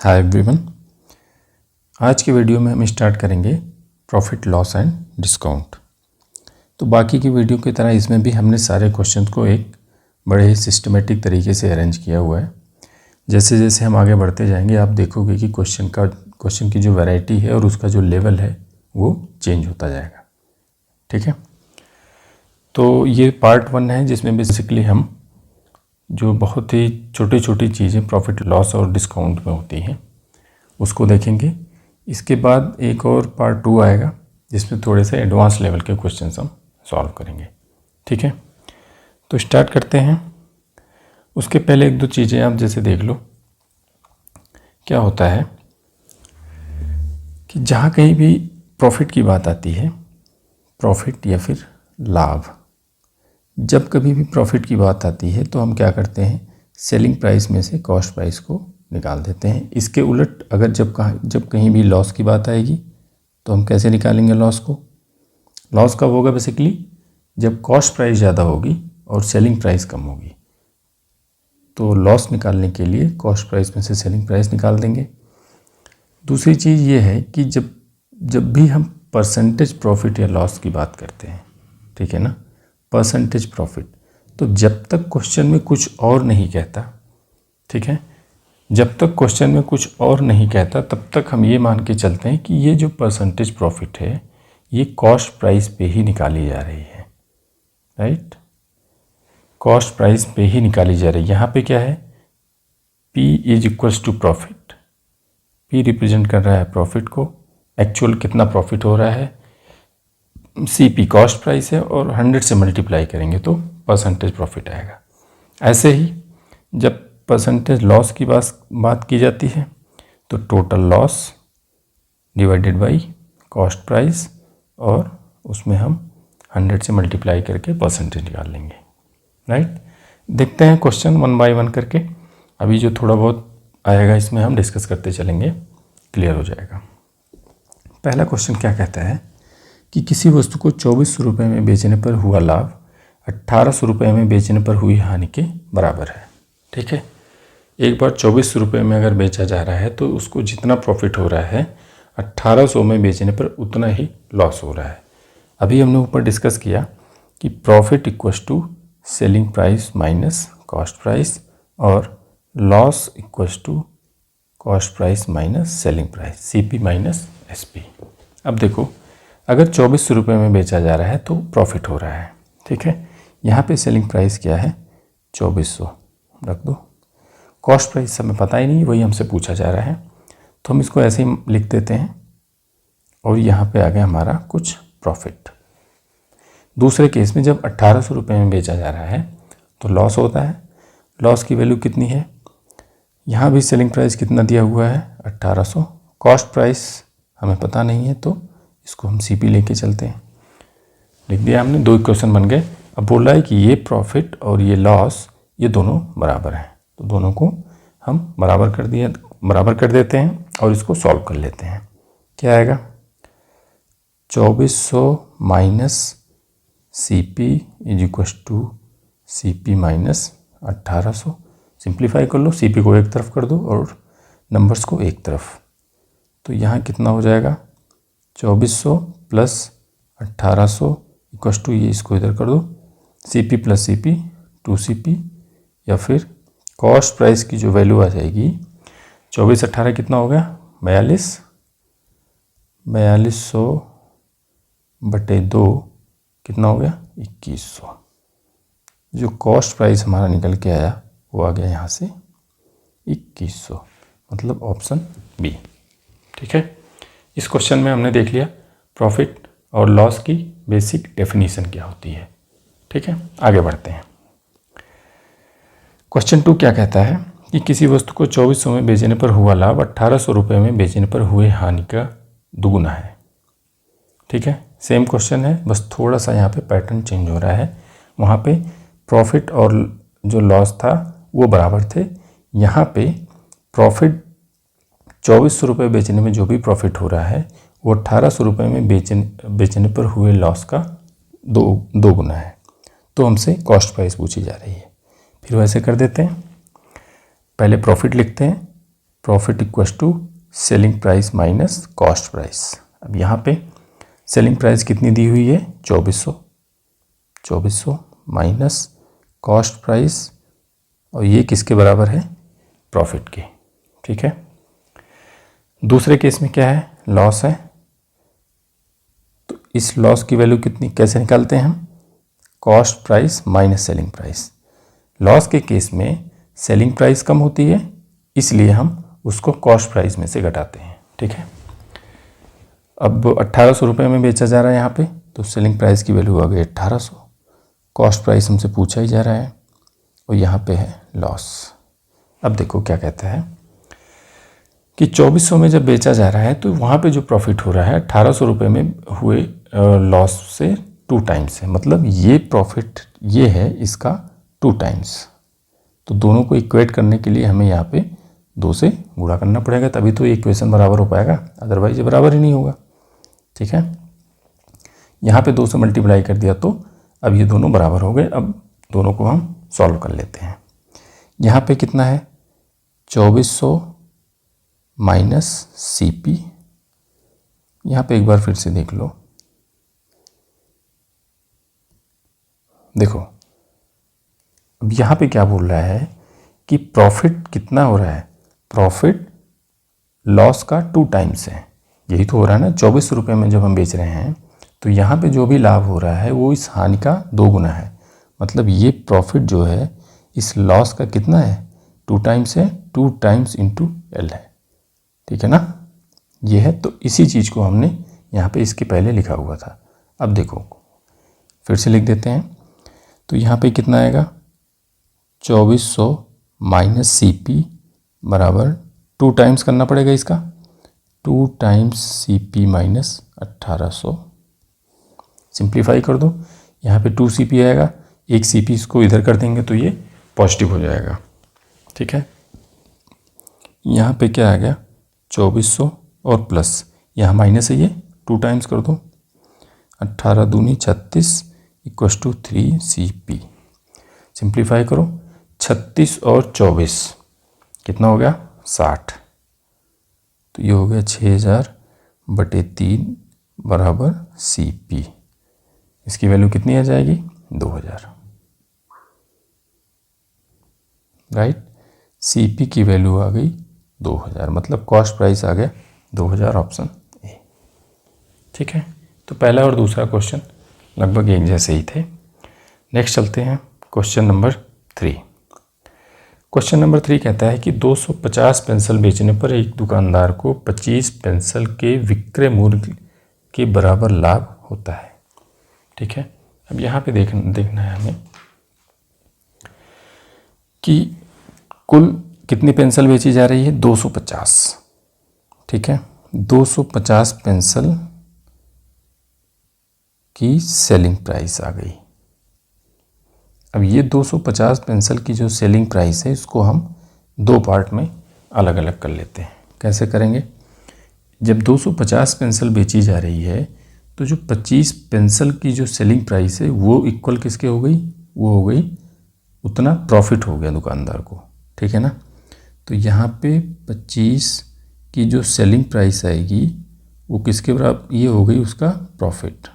Hi everyone. आज के video में हम स्टार्ट करेंगे प्रॉफिट लॉस एंड डिस्काउंट। तो बाकी की वीडियो की तरह इसमें भी हमने सारे क्वेश्चन को एक बड़े ही सिस्टमेटिक तरीके से अरेंज किया हुआ है। जैसे जैसे हम आगे बढ़ते जाएंगे आप देखोगे कि क्वेश्चन की जो वैरायटी है और उसका जो लेवल है वो चेंज होता जाएगा। ठीक है, तो ये पार्ट 1 है जिसमें बेसिकली हम जो बहुत ही छोटी छोटी चीज़ें प्रॉफिट लॉस और डिस्काउंट में होती हैं उसको देखेंगे। इसके बाद एक और पार्ट 2 आएगा जिसमें थोड़े से एडवांस लेवल के क्वेश्चंस हम सॉल्व करेंगे। ठीक है, तो स्टार्ट करते हैं। उसके पहले एक दो चीज़ें आप जैसे देख लो। क्या होता है कि जहाँ कहीं भी प्रॉफिट की बात आती है, प्रॉफिट या फिर लाभ, जब कभी भी प्रॉफिट की बात आती है तो हम क्या करते हैं, सेलिंग प्राइस में से कॉस्ट प्राइस को निकाल देते हैं। इसके उलट अगर जब कहीं भी लॉस की बात आएगी तो हम कैसे निकालेंगे लॉस को। लॉस कब होगा बेसिकली, जब कॉस्ट प्राइस ज़्यादा होगी और सेलिंग प्राइस कम होगी। तो लॉस निकालने के लिए कॉस्ट प्राइस में से सेलिंग प्राइस निकाल देंगे। दूसरी चीज़ ये है कि जब भी हम परसेंटेज प्रॉफिट या लॉस की बात करते हैं, ठीक है ना, परसेंटेज प्रॉफिट, तो जब तक क्वेश्चन में कुछ और नहीं कहता, ठीक है, जब तक क्वेश्चन में कुछ और नहीं कहता तब तक हम ये मान के चलते हैं कि ये जो परसेंटेज प्रॉफिट है ये कॉस्ट प्राइस पे ही निकाली जा रही है। राइट, कॉस्ट प्राइस पे ही निकाली जा रही है। यहाँ पे क्या है, P is equals to profit. P represent कर रहा है प्रॉफिट को, एक्चुअल कितना प्रॉफिट हो रहा है, CP कॉस्ट प्राइस है और 100 से मल्टीप्लाई करेंगे तो परसेंटेज प्रॉफिट आएगा। ऐसे ही जब परसेंटेज लॉस की बात की जाती है तो total loss divided by cost price और उसमें हम 100 से मल्टीप्लाई करके परसेंटेज निकाल लेंगे। राइट, देखते हैं क्वेश्चन 1 बाय 1 करके। अभी जो थोड़ा बहुत आएगा इसमें हम डिस्कस करते चलेंगे, क्लियर हो जाएगा। पहला क्वेश्चन क्या कहता है कि किसी वस्तु को 2400 रुपये में बेचने पर हुआ लाभ 1800 रुपये में बेचने पर हुई हानि के बराबर है। ठीक है, एक बार 2400 रुपये में अगर बेचा जा रहा है तो उसको जितना प्रॉफिट हो रहा है 1800 में बेचने पर उतना ही लॉस हो रहा है। अभी हमने ऊपर डिस्कस किया कि profit equals to selling price minus cost price और loss equals to cost price minus selling price, CP minus SP। अब देखो, अगर 2400 रुपये में बेचा जा रहा है तो प्रॉफिट हो रहा है। ठीक है, यहाँ पे सेलिंग प्राइस क्या है, 2400 रख दो। कॉस्ट प्राइस हमें पता ही नहीं, वही हमसे पूछा जा रहा है तो हम इसको ऐसे ही लिख देते हैं और यहाँ पे आ गया हमारा कुछ प्रॉफिट। दूसरे केस में जब 1800 रुपये में बेचा जा रहा है तो लॉस होता है। लॉस की वैल्यू कितनी है, यहाँ भी सेलिंग प्राइस कितना दिया हुआ है 1800, कॉस्ट प्राइस हमें पता नहीं है तो इसको हम CP लेके चलते हैं। लिख दिया हमने, 2 इक्वेशन बन गए। अब बोल रहा है कि ये प्रॉफिट और ये लॉस ये दोनों बराबर हैं तो दोनों को हम बराबर कर देते हैं और इसको सॉल्व कर लेते हैं। क्या आएगा, 2400 minus CP is equal to CP minus 1800। Simplify कर लो, CP को एक तरफ कर दो और नंबर्स को एक तरफ, तो यहाँ कितना हो जाएगा 2400 प्लस 1800 इक्वल टू, ये इसको इधर कर दो, CP प्लस CP 2CP, या फिर कॉस्ट प्राइस की जो वैल्यू आ जाएगी 24 18 कितना हो गया 4200 बटे 2 कितना हो गया 2100। जो कॉस्ट प्राइस हमारा निकल के आया वो आ गया यहाँ से 2100, मतलब ऑप्शन B। ठीक है, इस क्वेश्चन में हमने देख लिया प्रॉफिट और लॉस की बेसिक डेफिनेशन क्या होती है। ठीक है, आगे बढ़ते हैं। क्वेश्चन 2 क्या कहता है कि किसी वस्तु को 2400 में बेचने पर हुआ लाभ 1800 रुपये में बेचने पर हुए हानि का दुगुना है। ठीक है, सेम क्वेश्चन है, बस थोड़ा सा यहाँ पे पैटर्न चेंज हो रहा है। वहाँ पे प्रॉफिट और जो लॉस था वो बराबर थे, यहाँ पे प्रॉफिट 2400 रुपये बेचने में जो भी प्रॉफिट हो रहा है वो 1800 रुपये में बेचने पर हुए लॉस का दो गुना है। तो हमसे कॉस्ट प्राइस पूछी जा रही है। फिर वैसे कर देते हैं, पहले प्रॉफिट लिखते हैं profit equals to selling price minus cost price. अब यहाँ पे सेलिंग प्राइस कितनी दी हुई है 2400 माइनस कॉस्ट प्राइस, और ये किसके बराबर है प्रॉफिट के। ठीक है, दूसरे केस में क्या है लॉस है, तो इस लॉस की वैल्यू कितनी कैसे निकालते हैं हम, cost price minus selling price. Loss के केस में सेलिंग प्राइस कम होती है, इसलिए हम उसको कॉस्ट प्राइस में से घटाते हैं। ठीक है, अब 1800 रुपये में बेचा जा रहा है यहाँ पे, तो सेलिंग प्राइस की वैल्यू आ गई 1800, कॉस्ट प्राइस हमसे पूछा ही जा रहा है, और यहाँ पे है लॉस। अब देखो क्या कहता है कि 2400 में जब बेचा जा रहा है तो वहाँ पे जो प्रॉफिट हो रहा है 1800 रुपये में हुए लॉस से 2 टाइम्स है, मतलब ये प्रॉफिट ये है इसका 2 टाइम्स। तो दोनों को इक्वेट करने के लिए हमें यहाँ पे 2 से गुणा करना पड़ेगा, तभी तो ये इक्वेशन बराबर हो पाएगा, अदरवाइज ये बराबर ही नहीं होगा। ठीक है, यहाँ पे 2 से मल्टीप्लाई कर दिया तो अब ये दोनों बराबर हो गए। अब दोनों को हम सॉल्व कर लेते हैं। यहाँ पे कितना है 2400 माइनस CP, यहाँ पे एक बार फिर से देख लो, देखो अब यहाँ पे क्या बोल रहा है कि प्रॉफिट कितना हो रहा है, प्रॉफिट लॉस का 2 टाइम्स है, यही तो हो रहा है ना। 2400 रुपये में जब हम बेच रहे हैं तो यहाँ पे जो भी लाभ हो रहा है वो इस हानि का 2 गुना है, मतलब ये प्रॉफिट जो है इस लॉस का कितना है 2 टाइम्स है, 2 टाइम्स इंटू L है। ठीक है ना, ये है। तो इसी चीज़ को हमने यहाँ पे इसके पहले लिखा हुआ था। अब देखो फिर से लिख देते हैं, तो यहाँ पे कितना आएगा 2400 माइनस CP बराबर 2 टाइम्स करना पड़ेगा इसका, 2 टाइम्स CP माइनस 1800। सिंप्लीफाई कर दो, यहाँ पे 2 CP आएगा, एक CP इसको इधर कर देंगे तो ये पॉजिटिव हो जाएगा। ठीक है, यहाँ पे क्या आ गया 2400 और प्लस यहाँ माइनस है, ये 2 टाइम्स कर दो, 18 दूनी 36 इक्वस टू 3 CP। सिंप्लीफाई करो, 36 और 24 कितना हो गया 60, तो ये हो गया 6000/3 बराबर CP। इसकी वैल्यू कितनी आ जाएगी 2000, राइट। CP की वैल्यू आ गई 2000, मतलब कॉस्ट प्राइस आ गया 2000, ऑप्शन ए। ठीक है, तो पहला और दूसरा क्वेश्चन लगभग एक जैसे ही थे। नेक्स्ट चलते हैं क्वेश्चन नंबर 3। क्वेश्चन नंबर 3 कहता है कि 250 पेंसिल बेचने पर एक दुकानदार को 25 पेंसिल के विक्रय मूल्य के बराबर लाभ होता है। ठीक है, अब यहाँ पे देखना है हमें कि कुल कितनी पेंसिल बेची जा रही है 250। ठीक है, 250 पेंसिल की सेलिंग प्राइस आ गई। अब ये 250 पेंसिल की जो सेलिंग प्राइस है इसको हम 2 पार्ट में अलग अलग कर लेते हैं। कैसे करेंगे, जब 250 पेंसिल बेची जा रही है तो जो 25 पेंसिल की जो सेलिंग प्राइस है वो इक्वल किसके हो गई, वो हो गई उतना प्रॉफिट हो गया दुकानदार को। ठीक है ना, तो यहाँ पे 25 की जो सेलिंग प्राइस आएगी वो किसके बराबर, ये हो गई उसका प्रॉफिट।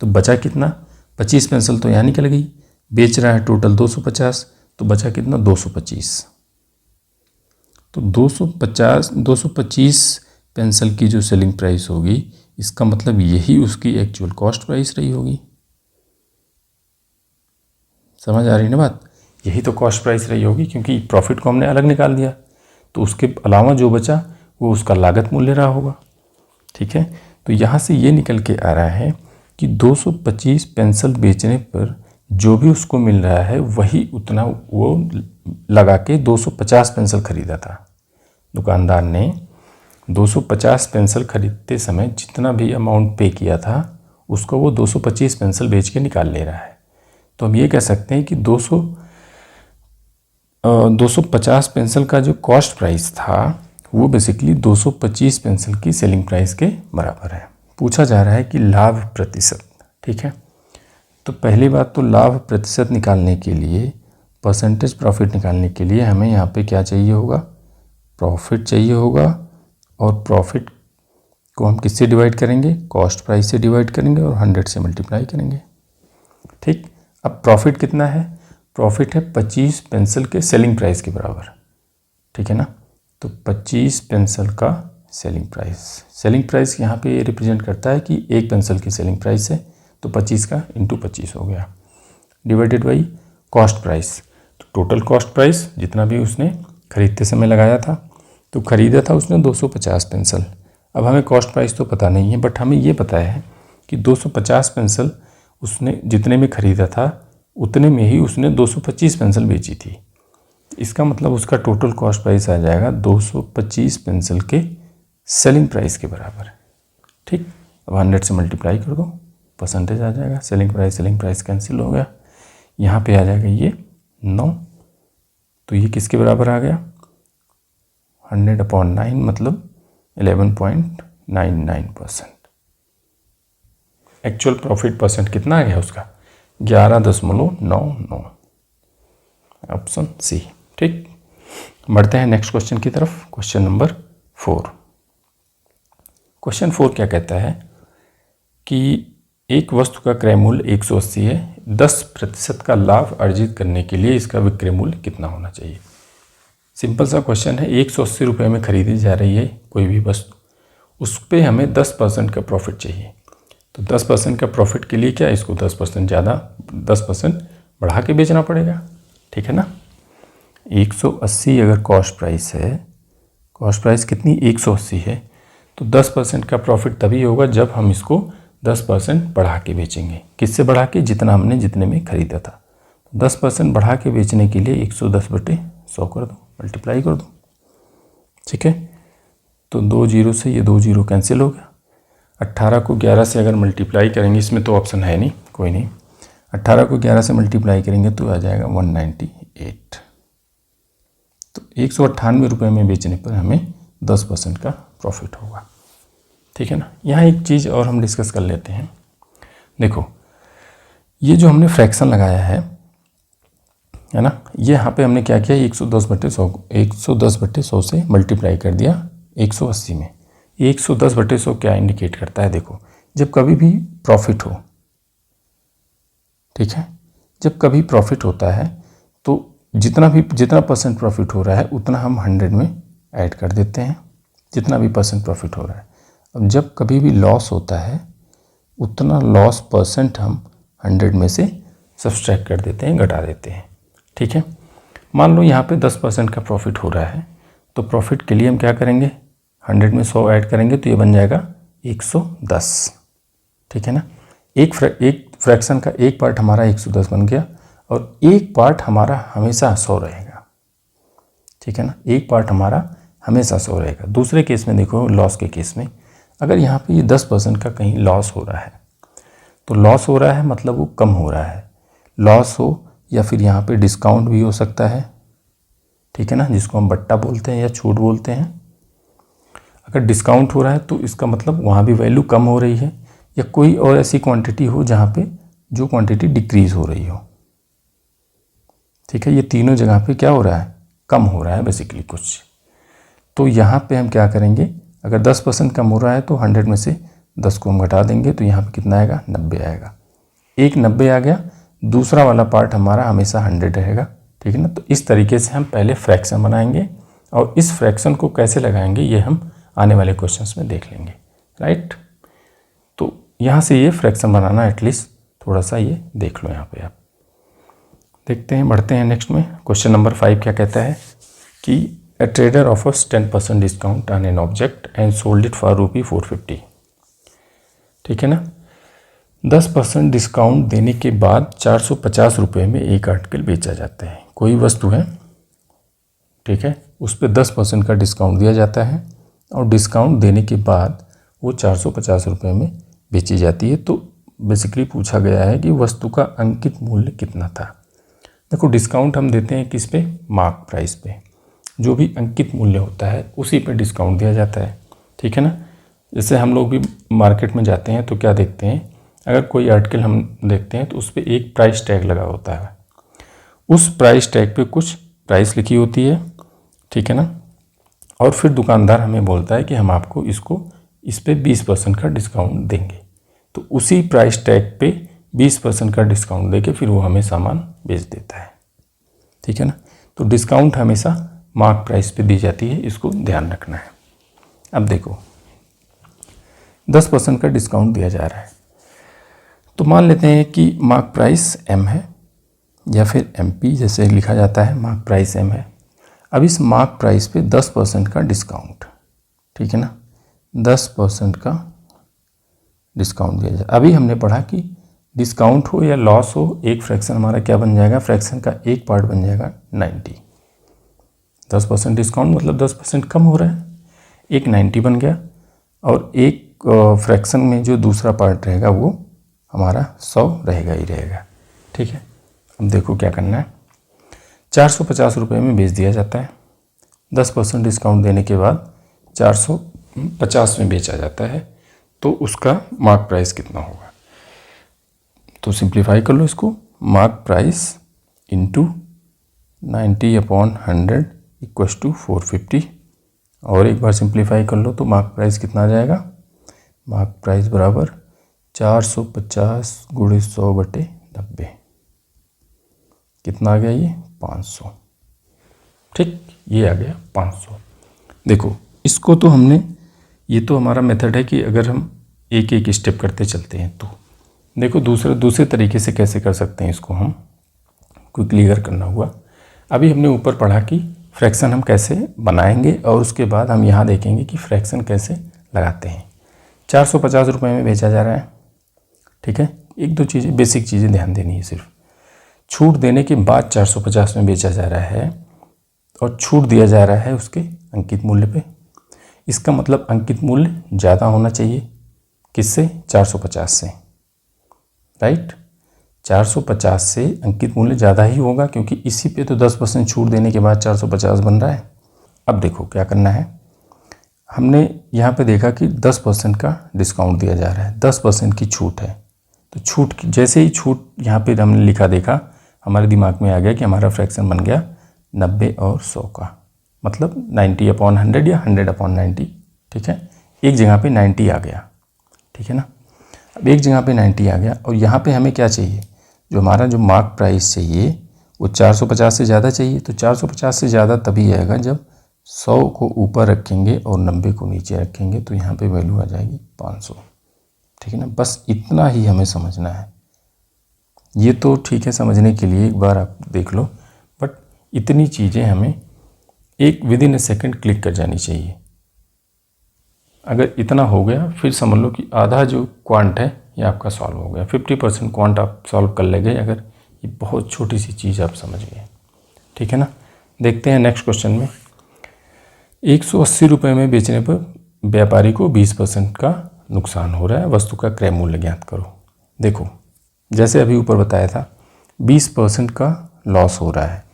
तो बचा कितना 25 पेंसिल तो यहाँ निकल गई, बेच रहा है टोटल 250, तो बचा कितना 225। तो 225 पेंसिल की जो सेलिंग प्राइस होगी इसका मतलब यही उसकी एक्चुअल कॉस्ट प्राइस रही होगी। समझ आ रही ना बात, यही तो कॉस्ट प्राइस रही होगी, क्योंकि प्रॉफिट को हमने अलग निकाल दिया, तो उसके अलावा जो बचा वो उसका लागत मूल्य रहा होगा। ठीक है, तो यहाँ से ये निकल के आ रहा है कि 225 पेंसिल बेचने पर जो भी उसको मिल रहा है वही उतना वो लगा के 250 पेंसिल खरीदा था। दुकानदार ने 250 पेंसिल खरीदते समय जितना भी अमाउंट पे किया था उसको वो 225 पेंसिल बेच के निकाल ले रहा है। तो हम ये कह सकते हैं कि 250 पेंसिल का जो कॉस्ट प्राइस था वो बेसिकली 225 पेंसिल की सेलिंग प्राइस के बराबर है। पूछा जा रहा है कि लाभ प्रतिशत। ठीक है, तो पहली बात तो लाभ प्रतिशत निकालने के लिए परसेंटेज प्रॉफिट निकालने के लिए हमें यहाँ पे क्या चाहिए होगा, प्रॉफिट चाहिए होगा, और प्रॉफिट को हम किससे डिवाइड करेंगे, कॉस्ट प्राइस से डिवाइड करेंगे और 100 से मल्टीप्लाई करेंगे। ठीक, अब प्रॉफिट कितना है, प्रॉफिट है 25 पेंसिल के सेलिंग प्राइस के बराबर। ठीक है ना, तो 25 पेंसिल का सेलिंग प्राइस, सेलिंग प्राइस यहाँ पे रिप्रेजेंट करता है कि एक पेंसिल की सेलिंग प्राइस है, तो 25 का इंटू 25 हो गया, डिवाइडेड बाई कॉस्ट प्राइस। तो टोटल कॉस्ट प्राइस जितना भी उसने खरीदते समय लगाया था, तो खरीदा था उसने 250 पेंसिल। अब हमें कॉस्ट प्राइस तो पता नहीं है, बट हमें ये पता है कि 250 पेंसिल उसने जितने में ख़रीदा था उतने में ही उसने 225 पेंसिल बेची थी। इसका मतलब उसका टोटल कॉस्ट प्राइस आ जाएगा 225 पेंसिल के सेलिंग प्राइस के बराबर। ठीक, अब 100 से मल्टीप्लाई कर दो, परसेंटेज आ जाएगा, सेलिंग प्राइस कैंसिल हो गया, यहाँ पे आ जाएगा ये 9, तो ये किसके बराबर आ गया, 100/9 मतलब 11.99%। एक्चुअल प्रॉफिट परसेंट कितना आ गया उसका, 11.99, ऑप्शन सी। ठीक, बढ़ते हैं नेक्स्ट क्वेश्चन की तरफ, क्वेश्चन नंबर 4। क्वेश्चन 4 क्या कहता है कि एक वस्तु का क्रय मूल्य 180 है, 10% का लाभ अर्जित करने के लिए इसका विक्रय मूल्य कितना होना चाहिए। सिंपल सा क्वेश्चन है, 180 रुपये में खरीदी जा रही है कोई भी वस्तु, उस पर हमें 10% का प्रॉफिट चाहिए। तो 10% का प्रॉफिट के लिए क्या, इसको 10% ज़्यादा 10% बढ़ा के बेचना पड़ेगा। ठीक है ना, 180 अगर कॉस्ट प्राइस है, कॉस्ट प्राइस कितनी 180 है, तो 10% का प्रॉफिट तभी होगा जब हम इसको 10% बढ़ा के बेचेंगे। किससे बढ़ा के, जितना हमने जितने में ख़रीदा था। 10% बढ़ा के बेचने के लिए 110/100 कर दो, मल्टीप्लाई कर दो। ठीक है, तो 2 0 से ये 2 0 कैंसिल हो गया। 18 को 11 से अगर मल्टीप्लाई करेंगे, इसमें तो ऑप्शन है नहीं, कोई नहीं, 18 को 11 से मल्टीप्लाई करेंगे तो आ जाएगा 198। तो 198 रुपये में बेचने पर हमें 10% का प्रॉफिट होगा। ठीक है ना, यहाँ एक चीज़ और हम डिस्कस कर लेते हैं। देखो, ये जो हमने फ्रैक्शन लगाया है ना, ये यहाँ पे हमने क्या किया, 110/100 से मल्टीप्लाई कर दिया 180 में। 110/100 क्या इंडिकेट करता है, देखो, जब कभी भी प्रॉफिट हो, ठीक है, जब कभी प्रॉफिट होता है तो जितना परसेंट प्रॉफिट हो रहा है उतना हम 100 में ऐड कर देते हैं, जितना भी परसेंट प्रॉफिट हो रहा है। अब जब कभी भी लॉस होता है उतना लॉस परसेंट हम 100 में से सब्सट्रैक्ट कर देते हैं, घटा देते हैं। ठीक है, मान लो यहाँ पे 10% का प्रॉफिट हो रहा है, तो प्रॉफिट के लिए हम क्या करेंगे, 100 में 100 ऐड करेंगे तो ये बन जाएगा 110। ठीक है ना, एक फ्रैक्शन का एक पार्ट हमारा 110 बन गया और एक पार्ट हमारा हमेशा 100 रहेगा। ठीक है ना, एक पार्ट हमारा हमेशा 100 रहेगा। दूसरे केस में देखो, लॉस के केस में अगर यहाँ पे ये 10% का कहीं लॉस हो रहा है, तो लॉस हो रहा है मतलब वो कम हो रहा है, लॉस हो या फिर यहाँ पे डिस्काउंट भी हो सकता है। ठीक है ना, जिसको हम बट्टा बोलते हैं या छूट बोलते हैं। अगर डिस्काउंट हो रहा है तो इसका मतलब वहाँ भी वैल्यू कम हो रही है, या कोई और ऐसी क्वांटिटी हो जहाँ पे जो क्वांटिटी डिक्रीज़ हो रही हो। ठीक है, ये तीनों जगह पे क्या हो रहा है, कम हो रहा है बेसिकली कुछ। तो यहाँ पे हम क्या करेंगे, अगर 10% कम हो रहा है तो 100 में से 10 को हम घटा देंगे, तो यहाँ पे कितना आएगा, 90 आएगा। एक 90 आ गया, दूसरा वाला पार्ट हमारा हमेशा 100 रहेगा। ठीक है ना, तो इस तरीके से हम पहले फ्रैक्शन बनाएंगे और इस फ्रैक्शन को कैसे लगाएंगे ये हम आने वाले क्वेश्चंस में देख लेंगे। राइट, तो यहाँ से ये फ्रैक्शन बनाना एटलीस्ट थोड़ा सा ये देख लो। यहाँ पे आप देखते हैं, बढ़ते हैं नेक्स्ट में। क्वेश्चन नंबर 5 क्या कहता है कि A trader offers 10% discount on an object and sold it for ₹450। ठीक है ना, 10% डिस्काउंट देने के बाद 450 रुपये में एक आर्टिकल बेचा जाता है। कोई वस्तु है, ठीक है, उस पर 10% का डिस्काउंट दिया जाता है और डिस्काउंट देने के बाद वो 450 रुपये में बेची जाती है। तो बेसिकली पूछा गया है कि वस्तु का अंकित मूल्य कितना था। देखो, डिस्काउंट हम देते हैं किस पे, मार्क प्राइस पे। जो भी अंकित मूल्य होता है उसी पे डिस्काउंट दिया जाता है। ठीक है ना, जैसे हम लोग भी मार्केट में जाते हैं तो क्या देखते हैं, अगर कोई आर्टिकल हम देखते हैं तो उस पर एक प्राइस टैग लगा होता है। उस प्राइस टैग पे कुछ प्राइस लिखी होती है, ठीक है ना, और फिर दुकानदार हमें बोलता है कि हम आपको इस पे 20% का डिस्काउंट देंगे। तो उसी प्राइस टैग पे 20% का डिस्काउंट देके फिर वो हमें सामान बेच देता है, ठीक है ना। तो डिस्काउंट हमेशा मार्क प्राइस पे दी जाती है, इसको ध्यान रखना है। अब देखो 10% का डिस्काउंट दिया जा रहा है, तो मान लेते हैं कि मार्क प्राइस M है या फिर MP जैसे लिखा जाता है, मार्क प्राइस M है। अब इस मार्क प्राइस पे 10% का डिस्काउंट, ठीक है ना, 10% का डिस्काउंट दिया जाए। अभी हमने पढ़ा कि डिस्काउंट हो या लॉस हो, एक फ्रैक्शन हमारा क्या बन जाएगा, फ्रैक्शन का एक पार्ट बन जाएगा 90। 10% डिस्काउंट मतलब 10% कम हो रहा है, एक 90 बन गया, और एक फ्रैक्शन में जो दूसरा पार्ट रहेगा वो हमारा 100 रहेगा ही रहेगा, ठीक है। अब देखो क्या करना है, 450 रुपये में बेच दिया जाता है। 10% डिस्काउंट देने के बाद 450 में बेचा जाता है, तो उसका मार्क प्राइस कितना होगा। तो सिंप्लीफाई कर लो इसको, mark price into 90/100 equals to 450, और एक बार सिंप्लीफाई कर लो तो मार्क प्राइस कितना आ जाएगा, मार्क प्राइस बराबर 450 × 100/90, कितना आ गया ये 500, ठीक, ये आ गया 500। देखो इसको तो हमने, ये तो हमारा मेथड है कि अगर हम एक एक स्टेप करते चलते हैं, तो देखो दूसरे तरीके से कैसे कर सकते हैं इसको हम क्विकली अगर करना हुआ। अभी हमने ऊपर पढ़ा कि फ्रैक्शन हम कैसे बनाएंगे, और उसके बाद हम यहाँ देखेंगे कि फ्रैक्शन कैसे लगाते हैं। 450 रुपये में बेचा जा रहा है, ठीक है। एक दो चीज़ें, बेसिक चीज़ें ध्यान देनी है सिर्फ। छूट देने के बाद 450 में बेचा जा रहा है, और छूट दिया जा रहा है उसके अंकित मूल्य पे। इसका मतलब अंकित मूल्य ज़्यादा होना चाहिए, किससे, 450 से, राइट। 450 से अंकित मूल्य ज़्यादा ही होगा, क्योंकि इसी पे तो 10% छूट देने के बाद 450 बन रहा है। अब देखो क्या करना है, हमने यहाँ पे देखा कि 10% का डिस्काउंट दिया जा रहा है, 10% की छूट है। तो छूट की जैसे ही छूट यहाँ पे हमने लिखा, देखा हमारे दिमाग में आ गया कि हमारा फ्रैक्शन बन गया 90 और 100 का, मतलब 90/100 या 100/90, ठीक है। एक जगह पे 90 आ गया, ठीक है ना। अब एक जगह पे 90 आ गया, और यहाँ पे हमें क्या चाहिए, जो हमारा जो मार्क प्राइस चाहिए वो 450 से ज़्यादा चाहिए। तो 450 से ज़्यादा तभी आएगा जब 100 को ऊपर रखेंगे और 90 को नीचे रखेंगे, तो यहाँ पे वैल्यू आ जाएगी 500, ठीक है ना। बस इतना ही हमें समझना है। ये तो ठीक है, समझने के लिए एक बार आप देख लो, बट इतनी चीज़ें हमें एक विदिन ए सेकेंड क्लिक कर जानी चाहिए। अगर इतना हो गया, फिर समझ लो कि आधा जो क्वांट है ये आपका सॉल्व हो गया, 50% क्वांट आप सॉल्व कर ले गए, अगर ये बहुत छोटी सी चीज़ आप समझ गए, ठीक है ना। देखते हैं नेक्स्ट क्वेश्चन में। 180 रुपये में बेचने पर व्यापारी को 20% का नुकसान हो रहा है, वस्तु का क्रय मूल्य ज्ञात करो। देखो जैसे अभी ऊपर बताया था 20% का लॉस हो रहा है,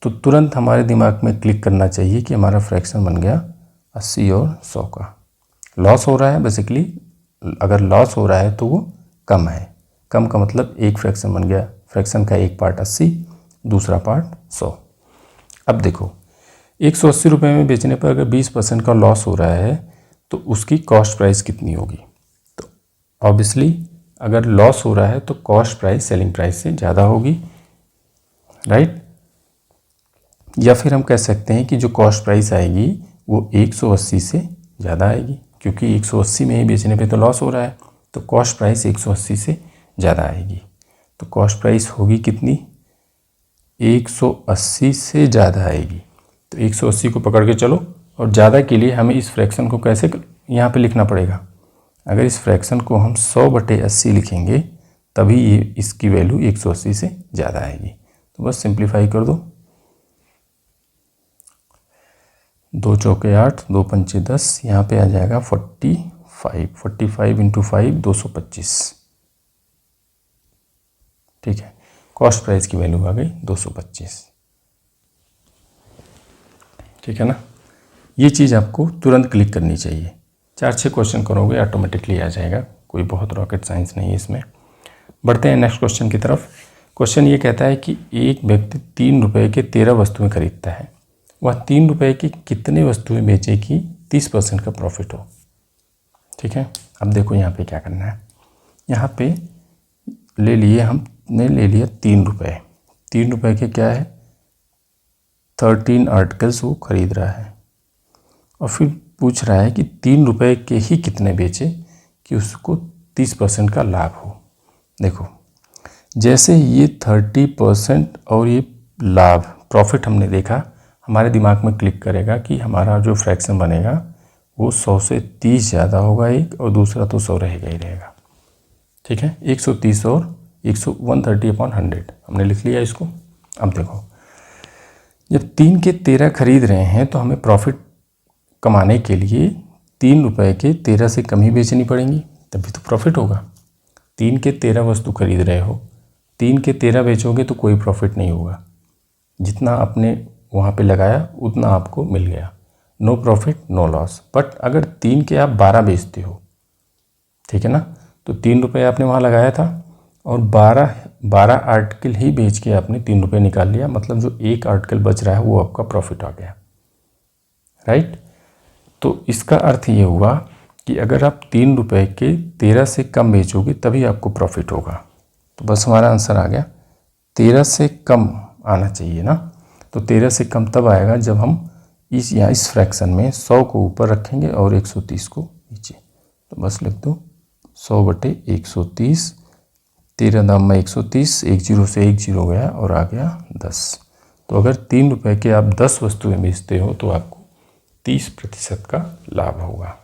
तो तुरंत हमारे दिमाग में क्लिक करना चाहिए कि हमारा फ्रैक्शन बन गया 80 और 100 का। लॉस हो रहा है बेसिकली, अगर लॉस हो रहा है तो वो कम है, कम का मतलब एक फ्रैक्शन बन गया, फ्रैक्शन का एक पार्ट 80, दूसरा पार्ट 100। अब देखो 180 रुपये में बेचने पर अगर 20% का लॉस हो रहा है तो उसकी कॉस्ट प्राइस कितनी होगी। तो ऑब्वियसली अगर लॉस हो रहा है तो कॉस्ट प्राइस सेलिंग प्राइस से ज़्यादा होगी, राइट। या फिर हम कह सकते हैं कि जो कॉस्ट प्राइस आएगी वो 180 से ज़्यादा आएगी, क्योंकि 180 में ही बेचने पे तो लॉस हो रहा है, तो कॉस्ट प्राइस 180 से ज़्यादा आएगी। तो कॉस्ट प्राइस होगी कितनी, 180 से ज़्यादा आएगी। तो 180 को पकड़ के चलो, और ज़्यादा के लिए हमें इस फ्रैक्शन को कैसे यहाँ पे लिखना पड़ेगा। अगर इस फ्रैक्शन को हम 100/80 लिखेंगे तभी ये इसकी वैल्यू 180 से ज़्यादा आएगी। तो बस सिंप्लीफाई कर दो, 2 चौके 8, 2 पंचे 10, यहाँ पे आ जाएगा 45 इंटू 5 225, ठीक है। कॉस्ट प्राइस की वैल्यू आ गई 225, ठीक है ना। ये चीज़ आपको तुरंत क्लिक करनी चाहिए। 4-6 क्वेश्चन करोगे ऑटोमेटिकली आ जाएगा, कोई बहुत रॉकेट साइंस नहीं है इसमें। बढ़ते हैं नेक्स्ट क्वेश्चन की तरफ। क्वेश्चन ये कहता है कि एक व्यक्ति 3 रुपये के 13 वस्तुएं खरीदता है, वह 3 रुपये की कितने वस्तुएं बेचे कि 30% का प्रॉफिट हो। ठीक है, अब देखो यहाँ पे क्या करना है। यहाँ पे हमने ले लिया 3 रुपये। 3 रुपये के क्या है, 13 आर्टिकल्स वो खरीद रहा है, और फिर पूछ रहा है कि 3 रुपये के ही कितने बेचे कि उसको 30% का लाभ हो। देखो, जैसे ये 30% और ये लाभ प्रॉफिट हमने देखा, हमारे दिमाग में क्लिक करेगा कि हमारा जो फ्रैक्शन बनेगा वो 100 से 30 ज़्यादा होगा एक, और दूसरा तो 100 रहेगा ही रहेगा। ठीक है, 130 और 130/100 हमने लिख लिया इसको। अब देखो, जब 3 के 13 खरीद रहे हैं तो हमें प्रॉफिट कमाने के लिए 3 रुपये के 13 से कम ही बेचनी पड़ेंगी, तभी तो प्रॉफिट होगा। 3 के 13 वस्तु खरीद रहे हो, 3 के 13 बेचोगे तो कोई प्रॉफिट नहीं होगा। जितना आपने वहाँ पे लगाया उतना आपको मिल गया, no profit no loss. But अगर 3 के आप 12 बेचते हो, ठीक है ना, तो 3 रुपये आपने वहाँ लगाया था और 12 आर्टिकल ही बेच के आपने 3 रुपये निकाल लिया, मतलब जो एक आर्टिकल बच रहा है वो आपका प्रॉफिट आ गया, राइट। तो इसका अर्थ ये हुआ कि अगर आप 3 रुपये के 13 से कम बेचोगे तभी आपको प्रॉफिट होगा। तो बस हमारा आंसर आ गया, 13 से कम आना चाहिए ना। तो 13 से कम तब आएगा जब हम इस फ्रैक्शन में 100 को ऊपर रखेंगे और 130 को नीचे। तो बस लिख दो 100/130, 13 दाम में 130, 1 0 से 1 0 गया और आ गया 10। तो अगर 3 रुपये के आप 10 वस्तुएं बेचते हो तो आपको 30% का लाभ होगा।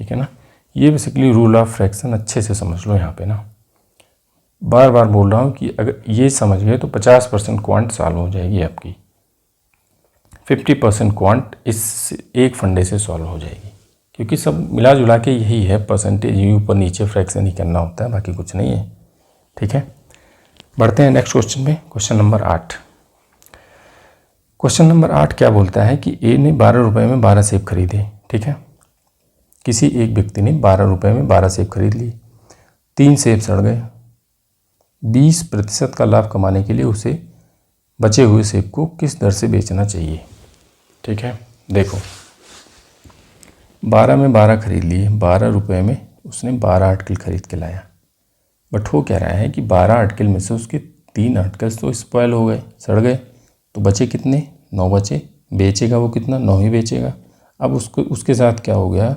ठीक है ना, ये बेसिकली रूल ऑफ फ्रैक्शन अच्छे से समझ लो। यहाँ पे ना बार बार बोल रहा हूँ कि अगर ये समझ गए तो 50% क्वांट सॉल्व हो जाएगी आपकी, 50% क्वांट इस एक फंडे से सॉल्व हो जाएगी, क्योंकि सब मिला जुला के यही है, परसेंटेज ही ऊपर नीचे फ्रैक्शन ही करना होता है, बाकी कुछ नहीं है। ठीक है, बढ़ते हैं नेक्स्ट क्वेश्चन में। Question number 8। क्वेश्चन नंबर 8 क्या बोलता है कि ए ने 12 रुपये में 12 सेब खरीदे। ठीक है, किसी एक व्यक्ति ने 12 रुपये में 12 सेब खरीद लिए, 3 सेब सड़ गए। 20% का लाभ कमाने के लिए उसे बचे हुए सेब को किस दर से बेचना चाहिए। ठीक है, देखो 12 में 12 खरीद लिए, 12 रुपये में उसने 12 आर्टिकल खरीद के लाया। बट हो क्या रहा है कि 12 आर्टिकल में से उसके 3 आर्टिकल्स तो स्पॉयल हो गए, सड़ गए, तो बचे कितने, 9 बचे। बेचेगा वो कितना, 9 ही बेचेगा। अब उसके साथ क्या हो गया,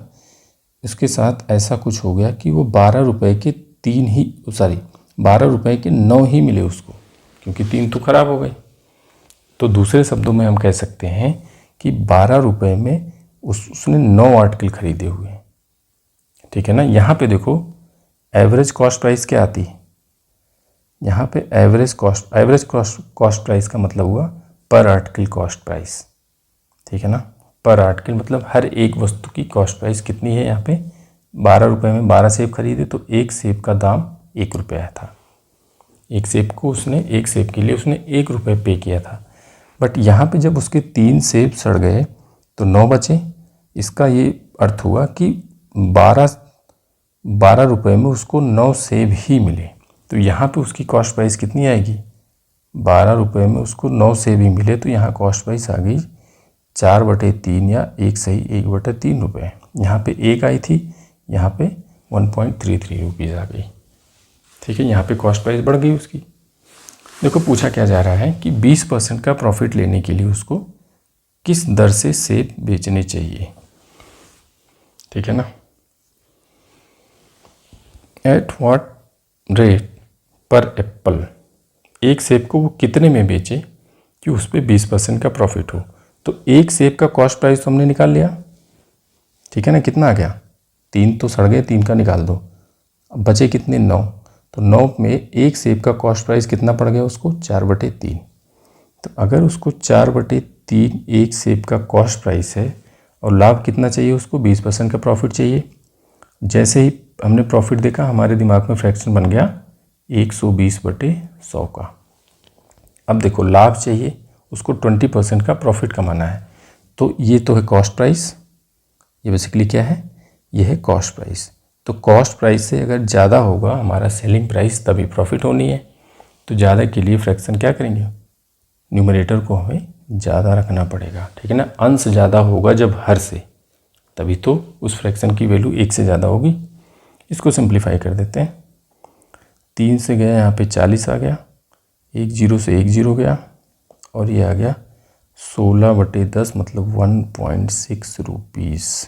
उसके साथ ऐसा कुछ हो गया कि वो 12 रुपये के 12 रुपये के 9 ही मिले उसको, क्योंकि 3 तो खराब हो गए। तो दूसरे शब्दों में हम कह सकते हैं कि 12 रुपये में उसने 9 आर्टिकल खरीदे हुए हैं। ठीक है ना, यहाँ पे देखो एवरेज कॉस्ट प्राइस क्या आती है, यहाँ पे एवरेज कॉस्ट प्राइस का मतलब हुआ पर आर्टिकल कॉस्ट प्राइस। ठीक है ना, पर आर्टिकल मतलब हर एक वस्तु की कॉस्ट प्राइस कितनी है। यहाँ पे 12 रुपये में 12 सेब खरीदे तो एक सेब का दाम 1 रुपया था। एक सेब के लिए उसने 1 रुपये पे किया था। बट यहाँ पे जब उसके 3 सेब सड़ गए तो 9 बचे। इसका ये अर्थ हुआ कि 12 रुपये में उसको 9 सेब ही मिले। तो यहाँ पे उसकी कॉस्ट प्राइस कितनी आएगी, 12 रुपये में उसको 9 सेब ही मिले, तो यहाँ कॉस्ट प्राइस आ गई 4/3 या 1/3 रुपये। यहाँ पे 1 आई थी, यहाँ पे 1.33 रुपीज़ आ गई। ठीक है, यहाँ पे कॉस्ट प्राइस बढ़ गई उसकी। देखो पूछा क्या जा रहा है कि 20% का प्रॉफिट लेने के लिए उसको किस दर से सेब बेचने चाहिए। ठीक है ना, एट व्हाट रेट पर एप्पल, एक सेब को वो कितने में बेचे कि उस पर 20% का प्रॉफिट हो। तो एक सेब का कॉस्ट प्राइस तो हमने निकाल लिया। ठीक है ना, कितना आ गया, 3 तो सड़ गए, 3 का निकाल दो, अब बचे कितने, 9। तो 9 में एक सेब का कॉस्ट प्राइस कितना पड़ गया उसको, 4/3। तो अगर उसको 4/3 एक सेब का कॉस्ट प्राइस है और लाभ कितना चाहिए उसको, 20% का प्रॉफिट चाहिए। जैसे ही हमने प्रॉफिट देखा हमारे दिमाग में फ्रैक्शन बन गया 120/100 का। अब देखो लाभ चाहिए उसको, 20% का प्रॉफिट कमाना है। तो ये तो है कॉस्ट प्राइस, ये बेसिकली क्या है, ये है कॉस्ट प्राइस। तो कॉस्ट प्राइस से अगर ज़्यादा होगा हमारा सेलिंग प्राइस तभी प्रॉफिट होनी है। तो ज़्यादा के लिए फ्रैक्शन क्या करेंगे, न्यूमरेटर को हमें ज़्यादा रखना पड़ेगा, ठीक है ना। अंश ज़्यादा होगा जब हर से, तभी तो उस फ्रैक्शन की वैल्यू 1 से ज़्यादा होगी। इसको सिंप्लीफाई कर देते हैं। 3 से गया यहाँ पे 40 आ गया, 1 0 से 1 0 गया, और ये आ गया 16/10 मतलब 1.6 रुपीज़।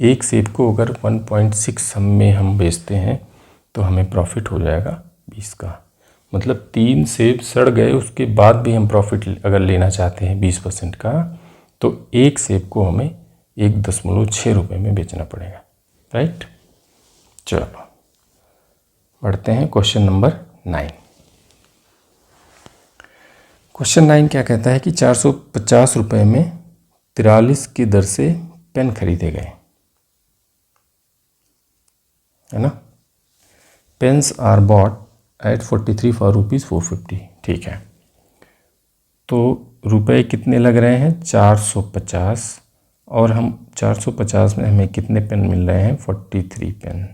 एक सेब को अगर 1.6 में हम बेचते हैं तो हमें प्रॉफिट हो जाएगा 20 का। मतलब 3 सेब सड़ गए उसके बाद भी हम प्रॉफिट अगर लेना चाहते हैं 20% का, तो एक सेब को हमें 1.6 रुपये में बेचना पड़ेगा, राइट। चलो बढ़ते हैं क्वेश्चन नंबर 9। क्वेश्चन 9 क्या कहता है कि 450 रुपये में 43 की दर से पेन खरीदे गए, है ना। Pens are bought at 43 for ₹450, ठीक है। तो रुपए कितने लग रहे हैं, 450, और हम 450 में हमें कितने पेन मिल रहे हैं, 43 पेन।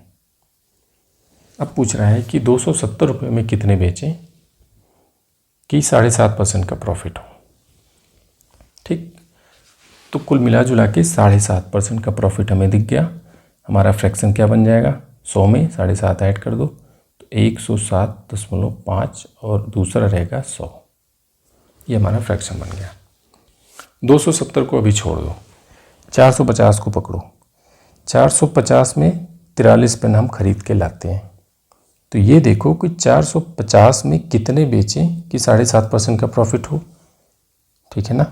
अब पूछ रहा है कि 270 रुपये में कितने बेचें कि 7.5% का प्रॉफिट हो, ठीक। तो कुल मिला जुला के 7.5% का प्रॉफिट हमें दिख गया। हमारा फ्रैक्शन क्या बन जाएगा, 100 में 7.5 ऐड कर दो तो 107.5 और दूसरा रहेगा 100। ये हमारा फ्रैक्शन बन गया। 270 को अभी छोड़ दो, 450 को पकड़ो। 450 में 43 पेन हम खरीद के लाते हैं। तो ये देखो कि 450 में कितने बेचें कि 7.5% का प्रॉफिट हो, ठीक है ना।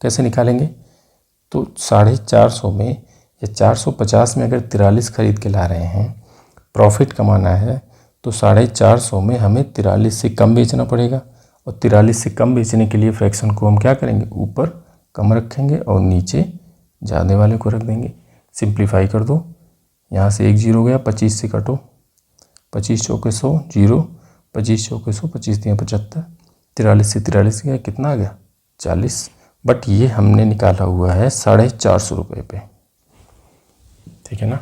कैसे निकालेंगे, तो 450 में या 450 में अगर 43 खरीद के ला रहे हैं, प्रॉफिट कमाना है, तो 450 में हमें 43 से कम बेचना पड़ेगा। और 43 से कम बेचने के लिए फ्रैक्शन को हम क्या करेंगे, ऊपर कम रखेंगे और नीचे ज़्यादा वाले को रख देंगे। सिंप्लीफाई कर दो, यहाँ से 1 0 गया, 25 से कटो, 25 चौके 100 0, 25 चौके 100, 25 दिया 75, 43 से 43 गया, कितना आ गया 40। बट ये हमने निकाला हुआ है 450 रुपये पे, ठीक है ना।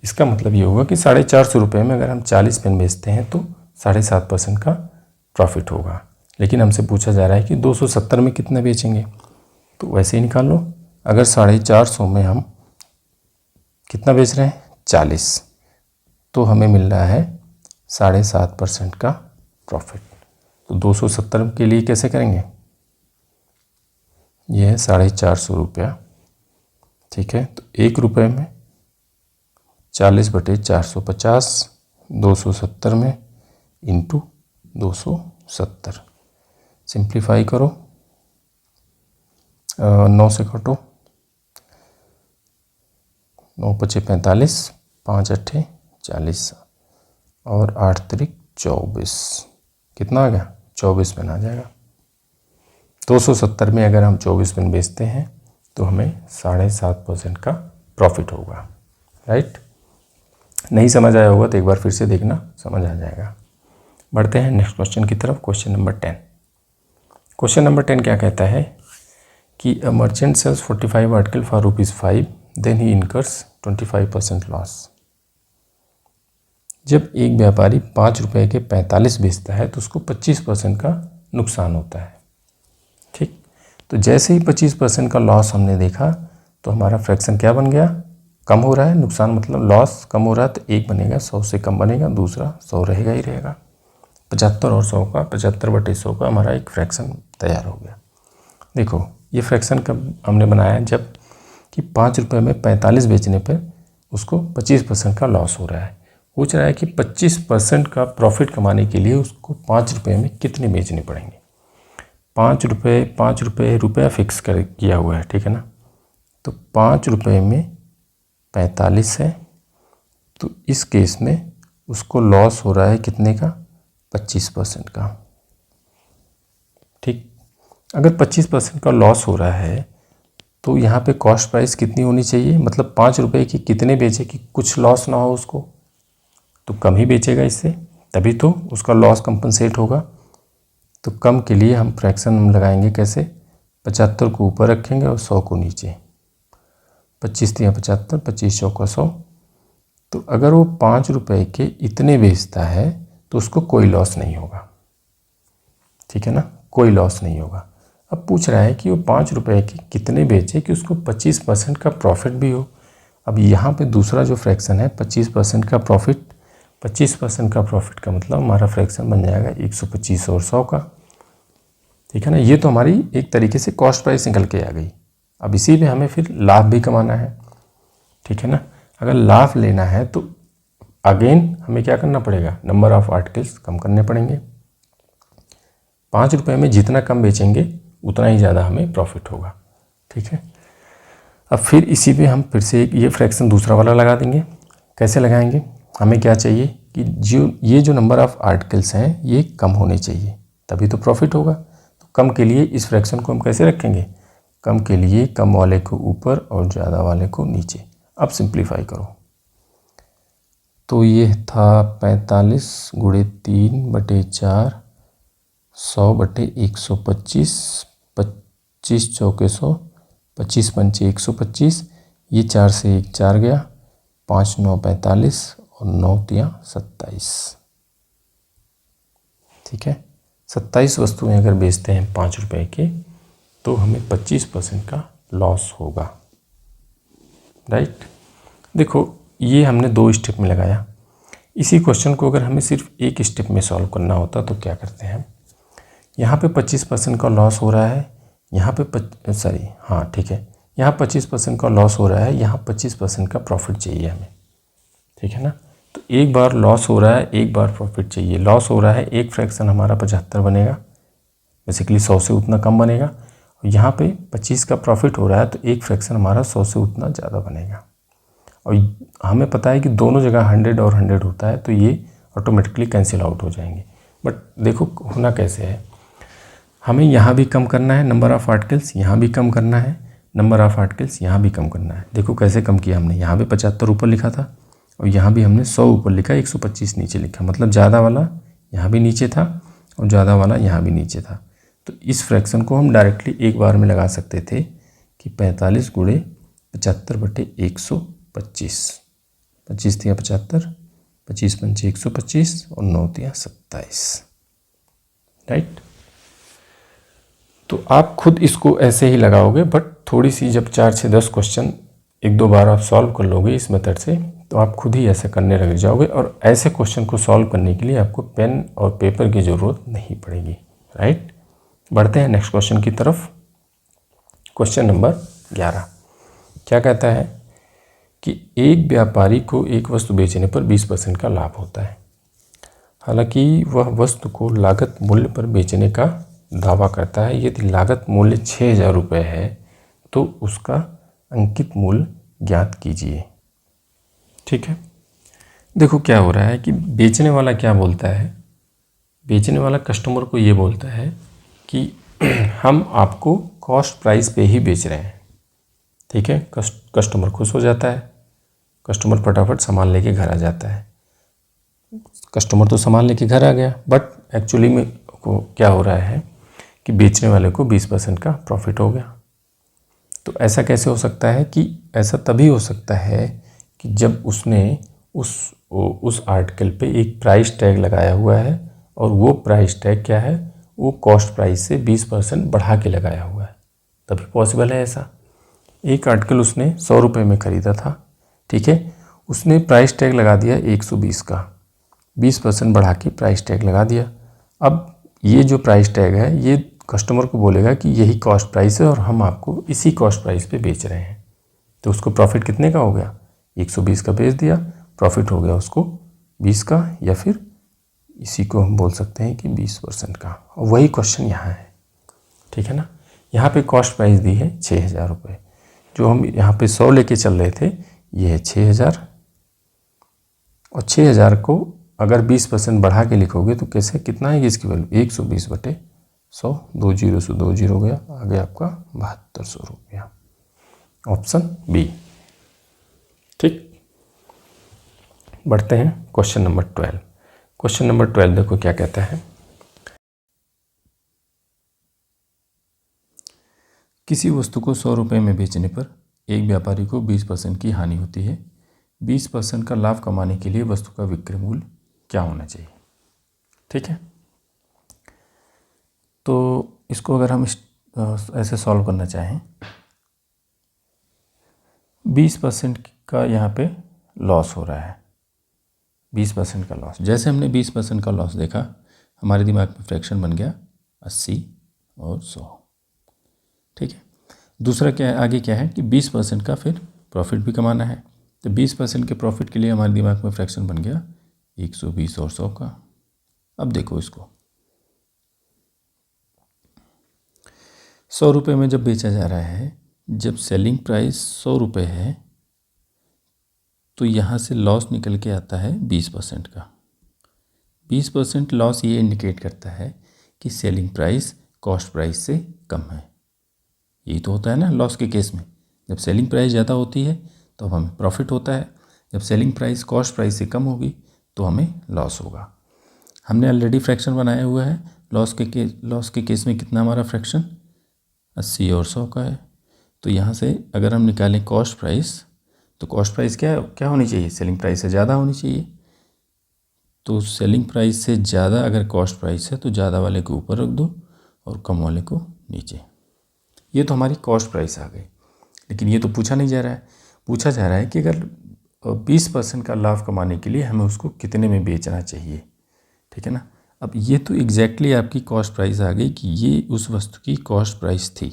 इसका मतलब ये होगा कि 450 रुपये में अगर हम 40 पेन बेचते हैं तो 7.5% का प्रॉफिट होगा। लेकिन हमसे पूछा जा रहा है कि 270 में कितने बेचेंगे, तो वैसे ही निकाल लो। अगर 450 में हम कितना बेच रहे हैं, 40, तो हमें मिल रहा है 7.5% का प्रॉफिट। तो 270 के लिए कैसे करेंगे, ये है 450 रुपया, ठीक है। तो 1 रुपये में 40/450, 270 में इंटू 270। सिंप्लीफाई करो, 9 से कटो, 9 पचे 45, 5 अट्ठे 40 और 8 त्रिक 24, कितना आ गया 24 पेन आ जाएगा। 270 में अगर हम 24 पेन बेचते हैं तो हमें 7.5% का प्रॉफिट होगा, राइट। नहीं समझ आया होगा तो एक बार फिर से देखना, समझ आ जाएगा। बढ़ते हैं नेक्स्ट क्वेश्चन की तरफ, क्वेश्चन नंबर 10। क्वेश्चन नंबर 10 क्या कहता है कि अ मर्चेंट सेल्स 45 आर्टिकल फॉर ₹5, देन ही इनकर्स 25% लॉस। जब एक व्यापारी 5 रुपये के 45 बेचता है तो उसको 25% का नुकसान होता है, ठीक। तो जैसे ही 25% का लॉस हमने देखा तो हमारा फ्रैक्शन क्या बन गया, कम हो रहा है। नुकसान मतलब लॉस कम हो रहा है, तो एक बनेगा, 100 से कम बनेगा, दूसरा 100 रहेगा ही रहेगा। 75 और 100 का 75/100 का हमारा एक फ्रैक्शन तैयार हो गया। देखो ये फ्रैक्शन कब हमने बनाया, जब कि 5 रुपये में 45 बेचने पर उसको 25% का लॉस हो रहा है। पूछ रहा है कि 25% का प्रॉफिट कमाने के लिए उसको 5 रुपये में कितने बेचने पड़ेंगे। 5 रुपये रुपया फिक्स कर किया हुआ है, ठीक है ना। तो 5 रुपये में 45 है, तो इस केस में उसको लॉस हो रहा है कितने का, 25% का, ठीक। अगर 25% का लॉस हो रहा है तो यहाँ पे कॉस्ट प्राइस कितनी होनी चाहिए, मतलब 5 रुपये की कितने बेचे कि कुछ लॉस ना हो उसको, तो कम ही बेचेगा इससे, तभी तो उसका लॉस कंपनसेट होगा। तो कम के लिए हम फ्रैक्शन हम लगाएंगे कैसे, 75 को ऊपर रखेंगे और 100 को नीचे, 25 दिया 75, 25 चौका 100। तो अगर वो 5 रुपये के इतने बेचता है तो उसको कोई लॉस नहीं होगा, ठीक है ना, कोई लॉस नहीं होगा। अब पूछ रहा है कि वो 5 रुपये के कितने बेचे कि उसको 25% का प्रॉफिट भी हो। अब यहाँ पे दूसरा जो फ्रैक्शन है 25% का प्रॉफिट, 25% का प्रॉफिट का मतलब हमारा फ्रैक्शन बन जाएगा 125 और 100 का, ठीक है ना। ये तो हमारी एक तरीके से कॉस्ट प्राइस निकल के आ गई। अब इसी में हमें फिर लाभ भी कमाना है, ठीक है ना। अगर लाभ लेना है तो अगेन हमें क्या करना पड़ेगा, नंबर ऑफ आर्टिकल्स कम करने पड़ेंगे। 5 रुपये में जितना कम बेचेंगे उतना ही ज़्यादा हमें प्रॉफिट होगा, ठीक है। अब फिर इसी पे हम फिर से ये फ्रैक्शन दूसरा वाला लगा देंगे। कैसे लगाएंगे, हमें क्या चाहिए कि ये जो नंबर ऑफ आर्टिकल्स हैं ये कम होने चाहिए, तभी तो प्रॉफिट होगा। तो कम के लिए इस फ्रैक्शन को हम कैसे रखेंगे, कम के लिए कम वाले को ऊपर और ज़्यादा वाले को नीचे। अब सिंप्लीफाई करो तो ये था 45 × 3/4 100/125, 25 चौके 100, 25 पंचे 125, ये 4 से 1 4 गया, 5 9 45 और 9 3 27, ठीक है। 27 वस्तुएं अगर बेचते हैं 5 रुपये के तो हमें 25% का लॉस होगा, राइट। देखो ये हमने 2 स्टेप में लगाया। इसी क्वेश्चन को अगर हमें सिर्फ एक स्टेप में सॉल्व करना होता तो क्या करते हैं, यहाँ पे 25% का लॉस हो रहा है, यहाँ पे ठीक है, यहाँ 25% का लॉस हो रहा है, यहाँ 25% का प्रॉफिट चाहिए हमें, ठीक है ना। तो एक बार लॉस हो रहा है, एक बार प्रॉफिट चाहिए। लॉस हो रहा है, एक फ्रैक्शन हमारा 75 बनेगा, बेसिकली 100 से उतना कम बनेगा। और यहाँ पे 25 का प्रॉफिट हो रहा है तो एक फ्रैक्शन हमारा 100 से उतना ज़्यादा बनेगा। और हमें पता है कि दोनों जगह 100 और 100 होता है तो ये ऑटोमेटिकली कैंसिल आउट हो जाएंगे। बट देखो होना कैसे है, हमें यहाँ भी कम करना है नंबर ऑफ़ आर्टिकल्स, यहाँ भी कम करना है नंबर ऑफ़ आर्टिकल्स, यहाँ भी कम करना है। देखो कैसे कम किया हमने, यहाँ पे 75 ऊपर लिखा था और यहाँ भी हमने 100 ऊपर लिखा, 125 नीचे लिखा, मतलब ज़्यादा वाला यहाँ भी नीचे था और ज़्यादा वाला यहाँ भी नीचे था। तो इस फ्रैक्शन को हम डायरेक्टली एक बार में लगा सकते थे कि 45 × 75/125, 25 × 75, 25 पंचे 125 और 9 × 27, राइट। तो आप खुद इसको ऐसे ही लगाओगे, बट थोड़ी सी जब 4 से 10 क्वेश्चन 1-2 बार आप सॉल्व कर लोगे इस मेथड से तो आप खुद ही ऐसा करने लग जाओगे। और ऐसे क्वेश्चन को सॉल्व करने के लिए आपको पेन और पेपर की ज़रूरत नहीं पड़ेगी, राइट। बढ़ते हैं नेक्स्ट क्वेश्चन की तरफ। क्वेश्चन नंबर 11 क्या कहता है कि एक व्यापारी को एक वस्तु बेचने पर 20% का लाभ होता है, हालांकि वह वस्तु को लागत मूल्य पर बेचने का दावा करता है। यदि लागत मूल्य 6000 रुपये है तो उसका अंकित मूल्य ज्ञात कीजिए, ठीक है। देखो क्या हो रहा है कि बेचने वाला क्या बोलता है, बेचने वाला कस्टमर को ये बोलता है कि हम आपको कॉस्ट प्राइस पे ही बेच रहे हैं, ठीक है। कस्टमर खुश हो जाता है, कस्टमर फटाफट सामान लेके घर आ जाता है। कस्टमर तो सामान लेके घर आ गया, बट एक्चुअली में को क्या हो रहा है कि बेचने वाले को 20% का प्रॉफिट हो गया। तो ऐसा कैसे हो सकता है कि ऐसा तभी हो सकता है कि जब उसने उस आर्टिकल पे एक प्राइस टैग लगाया हुआ है और वो प्राइस टैग क्या है, वो कॉस्ट प्राइस से 20% बढ़ा के लगाया हुआ है, तभी पॉसिबल है ऐसा। एक आर्टिकल उसने 100 रुपये में ख़रीदा था, ठीक है, उसने प्राइस टैग लगा दिया 120 का, 20% बढ़ा के प्राइस टैग लगा दिया। अब ये जो प्राइस टैग है ये कस्टमर को बोलेगा कि यही कॉस्ट प्राइस है और हम आपको इसी कॉस्ट प्राइस पे बेच रहे हैं। तो उसको प्रॉफिट कितने का हो गया, 120 का बेच दिया, प्रॉफिट हो गया उसको 20 का, या फिर इसी को हम बोल सकते हैं कि 20% का। और वही क्वेश्चन यहाँ है, ठीक है ना। यहाँ पे कॉस्ट प्राइस दी है 6000 रुपये, जो हम यहाँ पे 100 लेके चल रहे थे ये है 6000, और 6000 को अगर 20% बढ़ा के लिखोगे तो कैसे, कितना है इसकी वैल्यू 120/100, 2 जीरो से 2 जीरो गया, आ गया आपका 7200 रुपया, ऑप्शन बी, ठीक। बढ़ते हैं क्वेश्चन नंबर 12। क्वेश्चन नंबर 12 देखो क्या कहता है, किसी वस्तु को 100 रुपये में बेचने पर एक व्यापारी को 20% की हानि होती है। 20% का लाभ कमाने के लिए वस्तु का विक्रय मूल्य क्या होना चाहिए, ठीक है। तो इसको अगर हम ऐसे सॉल्व करना चाहें, 20% का यहाँ पे लॉस हो रहा है, 20% का लॉस। जैसे हमने 20% का लॉस देखा, हमारे दिमाग में फ्रैक्शन बन गया 80 और 100। ठीक है। दूसरा क्या है, आगे क्या है कि 20% का फिर प्रॉफिट भी कमाना है। तो 20% के प्रॉफिट के लिए हमारे दिमाग में फ्रैक्शन बन गया 120 और 100 का। अब देखो इसको, 100 रुपये में जब बेचा जा रहा है, जब सेलिंग प्राइस 100 रुपये है, तो यहाँ से लॉस निकल के आता है 20% का। 20% लॉस ये इंडिकेट करता है कि सेलिंग प्राइस कॉस्ट प्राइस से कम है। यही तो होता है ना लॉस के केस में, जब सेलिंग प्राइस ज़्यादा होती है तो हमें प्रॉफिट होता है, जब सेलिंग प्राइस कॉस्ट प्राइस से कम होगी तो हमें लॉस होगा। हमने ऑलरेडी फ्रैक्शन बनाया हुआ है, लॉस के केस में कितना हमारा फ्रैक्शन 80 और 100 का है। तो यहाँ से अगर हम निकालें कॉस्ट प्राइस, तो कॉस्ट प्राइस क्या होनी चाहिए, सेलिंग प्राइस से ज़्यादा होनी चाहिए। तो सेलिंग प्राइस से ज़्यादा अगर कॉस्ट प्राइस है तो ज़्यादा वाले को ऊपर रख दो और कम वाले को नीचे। ये तो हमारी कॉस्ट प्राइस आ गई। लेकिन ये तो पूछा नहीं जा रहा है, पूछा जा रहा है कि अगर 20% का लाभ कमाने के लिए हमें उसको कितने में बेचना चाहिए। ठीक है ना। अब ये तो एग्जैक्टली आपकी कॉस्ट प्राइस आ गई कि ये उस वस्तु की कॉस्ट प्राइस थी।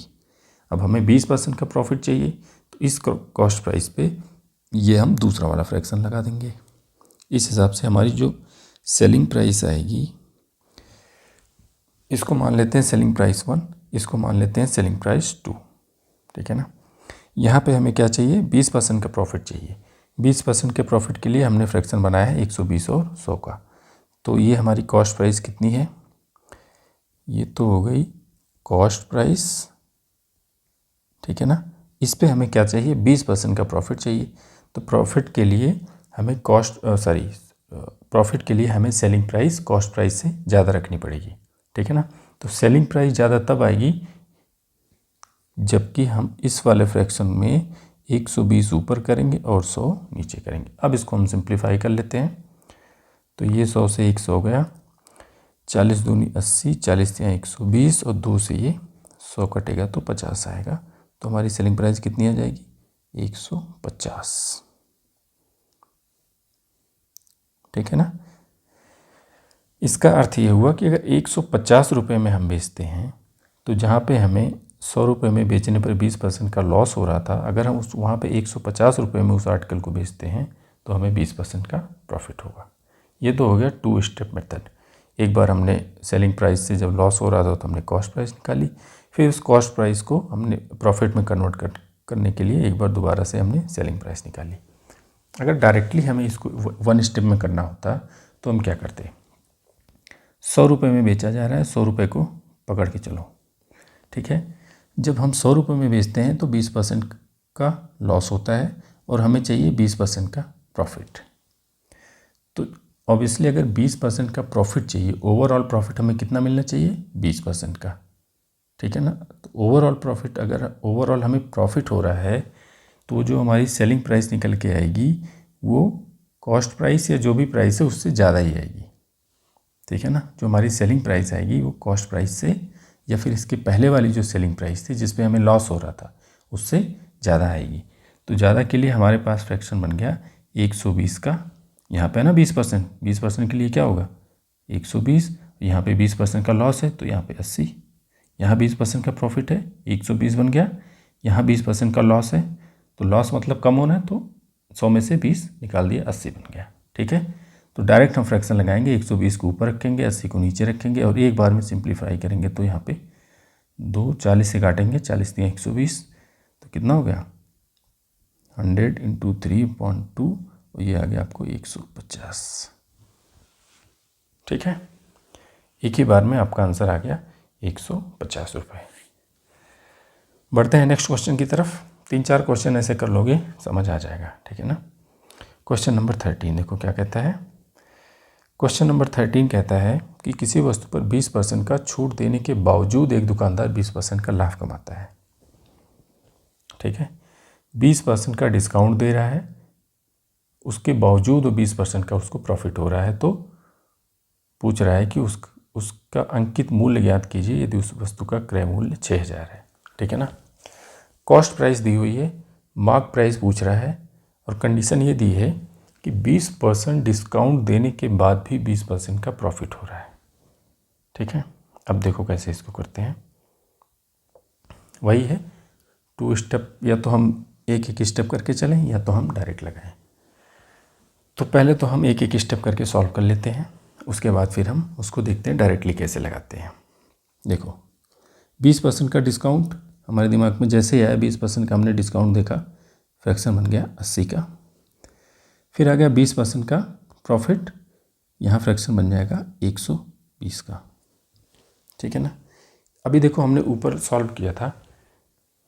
अब हमें 20% का प्रॉफिट चाहिए, तो इस कॉस्ट प्राइस पे ये हम दूसरा वाला फ्रैक्शन लगा देंगे। इस हिसाब से हमारी जो सेलिंग प्राइस आएगी, इसको मान लेते हैं सेलिंग प्राइस 1, इसको मान लेते हैं सेलिंग प्राइस 2। ठीक है ना। यहाँ पे हमें क्या चाहिए, 20% का प्रॉफिट चाहिए। 20% के प्रॉफिट के लिए हमने फ्रैक्शन बनाया है 120 और 100 का। तो ये हमारी कॉस्ट प्राइस कितनी है, ये तो हो गई कॉस्ट प्राइस। ठीक है ना। इस पे हमें क्या चाहिए, 20% का प्रॉफिट चाहिए। तो प्रॉफिट के लिए हमें प्रॉफिट के लिए हमें सेलिंग प्राइस कॉस्ट प्राइस से ज़्यादा रखनी पड़ेगी। ठीक है ना। तो सेलिंग प्राइस ज़्यादा तब आएगी जबकि हम इस वाले फ्रैक्शन में 120 ऊपर करेंगे और 100 नीचे करेंगे। अब इसको हम सिंप्लीफाई कर लेते हैं। तो ये 100 से 100 हो गया, 40 दूनी 80, 40 या 120 और 2 से ये 100 कटेगा तो 50 आएगा। तो हमारी सेलिंग प्राइस कितनी आ जाएगी, 150। ठीक है ना। इसका अर्थ ये हुआ कि अगर 150 रुपये में हम बेचते हैं, तो जहाँ पे हमें 100 रुपये में बेचने पर 20% का लॉस हो रहा था, अगर हम वहाँ पे 150 रुपये में उस आर्टिकल को बेचते हैं तो हमें 20% का प्रॉफिट होगा। ये तो हो गया 2 स्टेप मेथड। एक बार हमने सेलिंग प्राइस से जब लॉस हो रहा था तो हमने कॉस्ट प्राइस निकाली, फिर उस कॉस्ट प्राइस को हमने प्रॉफिट में कन्वर्ट करने के लिए एक बार दोबारा से हमने सेलिंग प्राइस निकाली। अगर डायरेक्टली हमें इसको 1 स्टेप में करना होता तो हम क्या करते, 100 रुपये में बेचा जा रहा है, 100 रुपये को पकड़ के चलो। ठीक है। जब हम 100 रुपये में बेचते हैं तो 20% का लॉस होता है और हमें चाहिए 20% का प्रॉफिट। तो ऑब्वियसली अगर 20% का प्रॉफिट चाहिए, ओवरऑल प्रॉफिट हमें कितना मिलना चाहिए, 20% का। ठीक है ना। तो ओवरऑल प्रॉफिट, अगर ओवरऑल हमें प्रॉफिट हो रहा है तो जो हमारी सेलिंग प्राइस निकल के आएगी वो कॉस्ट प्राइस या जो भी प्राइस है उससे ज़्यादा ही आएगी। ठीक है ना। जो हमारी सेलिंग प्राइस आएगी वो कॉस्ट प्राइस से या फिर इसके पहले वाली जो सेलिंग प्राइस थी जिस पे हमें लॉस हो रहा था उससे ज़्यादा आएगी। तो ज़्यादा के लिए हमारे पास फ्रैक्शन बन गया 120 का। यहाँ पे है ना 20%, 20% के लिए क्या होगा 120, यहाँ पे 20% का लॉस है तो यहाँ पे 80, यहाँ 20% का प्रॉफिट है 120 बन गया, यहाँ 20% का लॉस है तो लॉस मतलब कम होना है तो 100 में से 20 निकाल दिया, 80 बन गया। ठीक है। तो डायरेक्ट हम फ्रैक्शन लगाएंगे, 120 को ऊपर रखेंगे, 80 को नीचे रखेंगे और एक बार में सिंप्लीफाई करेंगे। तो यहाँ पे 2 40 से काटेंगे, 40 दिया 120 तो कितना हो गया 100 इंटू 3/2 और ये आ गया आपको 150। ठीक है। एक ही बार में आपका आंसर आ गया 150 रुपये। बढ़ते हैं नेक्स्ट क्वेश्चन की तरफ। 3-4 क्वेश्चन ऐसे कर लोगे समझ आ जाएगा। ठीक है ना। क्वेश्चन नंबर 13 देखो क्या कहता है। क्वेश्चन नंबर 13 कहता है कि किसी वस्तु पर 20% का छूट देने के बावजूद एक दुकानदार 20% का लाभ कमाता है। ठीक है। 20% का डिस्काउंट दे रहा है, उसके बावजूद वो 20% का उसको प्रॉफिट हो रहा है। तो पूछ रहा है कि उसका अंकित मूल्य ज्ञात कीजिए यदि उस वस्तु का क्रय मूल्य 6000 है। ठीक है ना। कॉस्ट प्राइस दी हुई है, मार्क प्राइस पूछ रहा है और कंडीशन ये दी है कि 20% डिस्काउंट देने के बाद भी 20% का प्रॉफिट हो रहा है। ठीक है, अब देखो कैसे इसको करते हैं। वही है 2 स्टेप, या तो हम एक एक स्टेप करके चलें या तो हम डायरेक्ट लगाएं। तो पहले तो हम एक एक स्टेप करके सॉल्व कर लेते हैं, उसके बाद फिर हम उसको देखते हैं डायरेक्टली कैसे लगाते हैं। देखो 20% का डिस्काउंट हमारे दिमाग में जैसे ही आया, 20% का हमने डिस्काउंट देखा, फ्रैक्शन बन गया 80 का। फिर आ गया 20% का प्रॉफिट, यहाँ फ्रैक्शन बन जाएगा 120 का। ठीक है ना। अभी देखो हमने ऊपर सॉल्व किया था,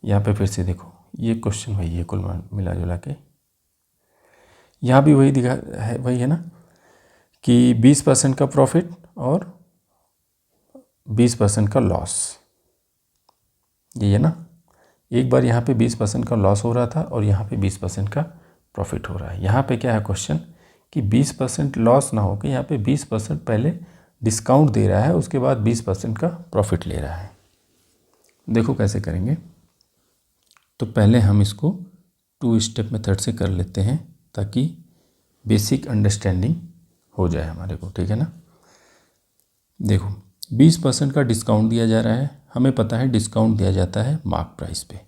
यहाँ पे फिर से देखो ये क्वेश्चन वही है, कुल मिला जुला के यहाँ भी वही दिखा है, वही है ना कि 20% का प्रॉफिट और 20% का लॉस, ये है ना। एक बार यहाँ पे 20% का लॉस हो रहा था और यहाँ पे 20% का प्रॉफिट हो रहा है। यहाँ पे क्या है क्वेश्चन कि 20% लॉस ना होकर यहाँ पे 20% पहले डिस्काउंट दे रहा है, उसके बाद 20% का प्रॉफिट ले रहा है। देखो कैसे करेंगे। तो पहले हम इसको 2 स्टेप मेथड से कर लेते हैं ताकि बेसिक अंडरस्टैंडिंग हो जाए हमारे को। ठीक है ना। देखो 20% का डिस्काउंट दिया जा रहा है, हमें पता है डिस्काउंट दिया जाता है मार्क प्राइस पे,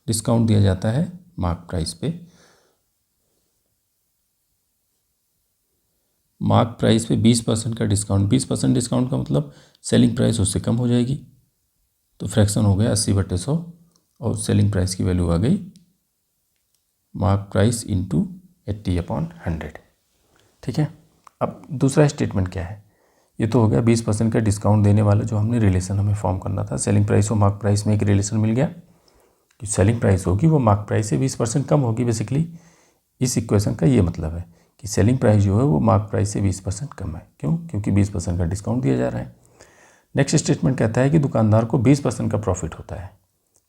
डिस्काउंट दिया जाता है मार्क प्राइस पे। मार्क प्राइस पे 20% का डिस्काउंट, 20% डिस्काउंट का मतलब सेलिंग प्राइस उससे कम हो जाएगी, तो फ्रैक्शन हो गया 80/100 और सेलिंग प्राइस की वैल्यू आ गई मार्क प्राइस इंटू 80/100। ठीक है। अब दूसरा स्टेटमेंट क्या है, ये तो हो गया 20% का डिस्काउंट देने वाला जो हमने रिलेशन हमें फॉर्म करना था, सेलिंग प्राइस और मार्क प्राइस में एक रिलेशन मिल गया कि सेलिंग प्राइस होगी वो मार्क प्राइस से 20% कम होगी। बेसिकली इस इक्वेशन का ये मतलब है कि सेलिंग प्राइस जो है वो मार्क प्राइस से 20% कम है। क्यों? क्योंकि 20% का डिस्काउंट दिया जा रहा है। नेक्स्ट स्टेटमेंट कहता है कि दुकानदार को 20% का प्रॉफिट होता है।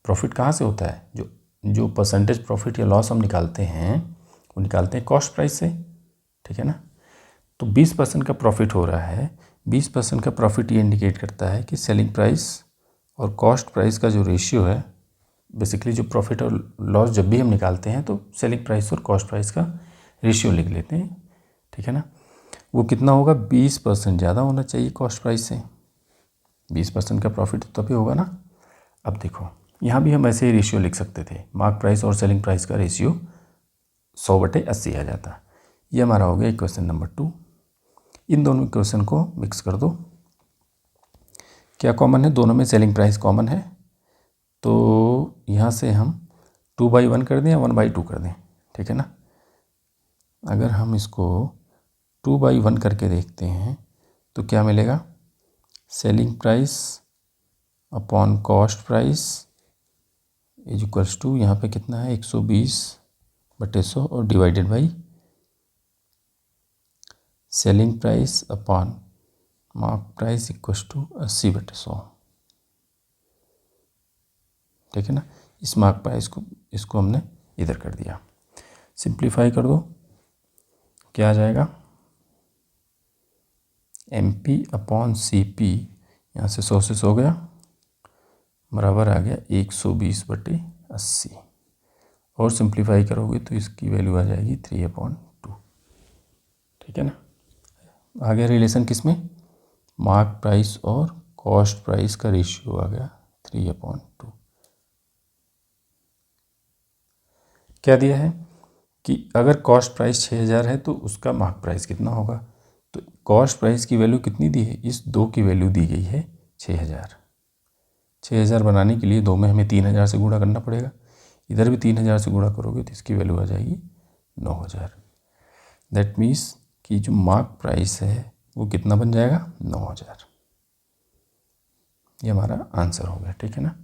प्रॉफिट कहाँ से होता है? जो परसेंटेज प्रॉफिट या लॉस हम निकालते हैं वो निकालते हैं कॉस्ट प्राइस से। ठीक है ना। तो 20% का प्रॉफिट हो रहा है, 20% का प्रॉफिट ये इंडिकेट करता है कि सेलिंग प्राइस और कॉस्ट प्राइस का जो रेशियो है, बेसिकली जो प्रॉफिट और लॉस जब भी हम निकालते हैं तो सेलिंग प्राइस और कॉस्ट प्राइस का रेशियो लिख लेते हैं। ठीक है ना। वो कितना होगा? 20% ज़्यादा होना चाहिए कॉस्ट प्राइस से। 20% का प्रॉफिट तभी होगा ना। अब देखो यहाँ भी हम ऐसे ही रेशियो लिख सकते थे, मार्क प्राइस और सेलिंग प्राइस का रेशियो 100/80 आ जाता। ये हमारा हो गया इक्वेशन नंबर 2। इन दोनों इक्वेशन को मिक्स कर दो। क्या कॉमन है? दोनों में सेलिंग प्राइस कॉमन है, तो यहाँ से हम 2/1 कर दें या 1/2 कर दें। ठीक है ना। अगर हम इसको 2/1 करके देखते हैं तो क्या मिलेगा? Selling price upon cost price is equals to, यहाँ पे कितना है 120/100 और divided by selling price upon mark price equals to 80/100। ठीक है ना। इस मार्क प्राइस को इसको हमने इधर कर दिया। सिंप्लीफाई कर दो, क्या आ जाएगा? MP/CP, यहाँ से 100 से 100 गया, बराबर आ गया 120/80। और सिंप्लीफाई करोगे तो इसकी वैल्यू आ जाएगी 3/2। ठीक है ना। आ गया रिलेशन किस में? मार्क प्राइस और कॉस्ट प्राइस का रेशियो आ गया 3/2। क्या दिया है कि अगर कॉस्ट प्राइस 6000 है तो उसका मार्क प्राइस कितना होगा। तो कॉस्ट प्राइस की वैल्यू कितनी दी है? इस 2 की वैल्यू दी गई है 6000। 6000 बनाने के लिए 2 में हमें 3000 से गुणा करना पड़ेगा, इधर भी 3000 से गुणा करोगे तो इसकी वैल्यू आ जाएगी 9000। दैट मीन्स कि जो मार्क प्राइस है वो कितना बन जाएगा? 9000। ये हमारा आंसर हो गया। ठीक है ना।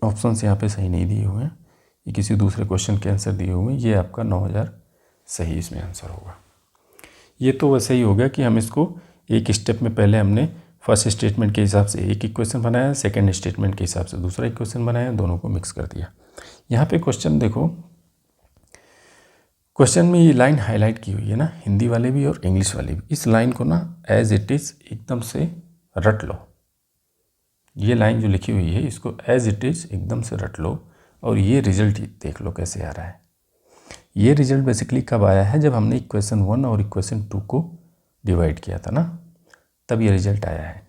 ऑप्शंस यहाँ पे सही नहीं दिए हुए हैं, ये किसी दूसरे क्वेश्चन के आंसर दिए हुए हैं। ये आपका 9000 सही इसमें आंसर होगा। ये तो वैसे ही हो गया कि हम इसको एक स्टेप में पहले हमने फर्स्ट स्टेटमेंट के हिसाब से एक इक्वेशन बनाया, सेकंड स्टेटमेंट के हिसाब से दूसरा इक्वेशन बनाया, दोनों को मिक्स कर दिया। यहाँ पे क्वेश्चन देखो, क्वेश्चन में ये लाइन हाईलाइट की हुई है ना, हिंदी वाले भी और इंग्लिश वाले भी। इस लाइन को ना एज इट इज़ एकदम से रट लो। ये लाइन जो लिखी हुई है इसको एज इट इज़ एकदम से रट लो और ये रिजल्ट देख लो कैसे आ रहा है। ये रिजल्ट बेसिकली कब आया है, जब हमने इक्वेशन 1 और इक्वेशन 2 को डिवाइड किया था ना, तब ये रिजल्ट आया है।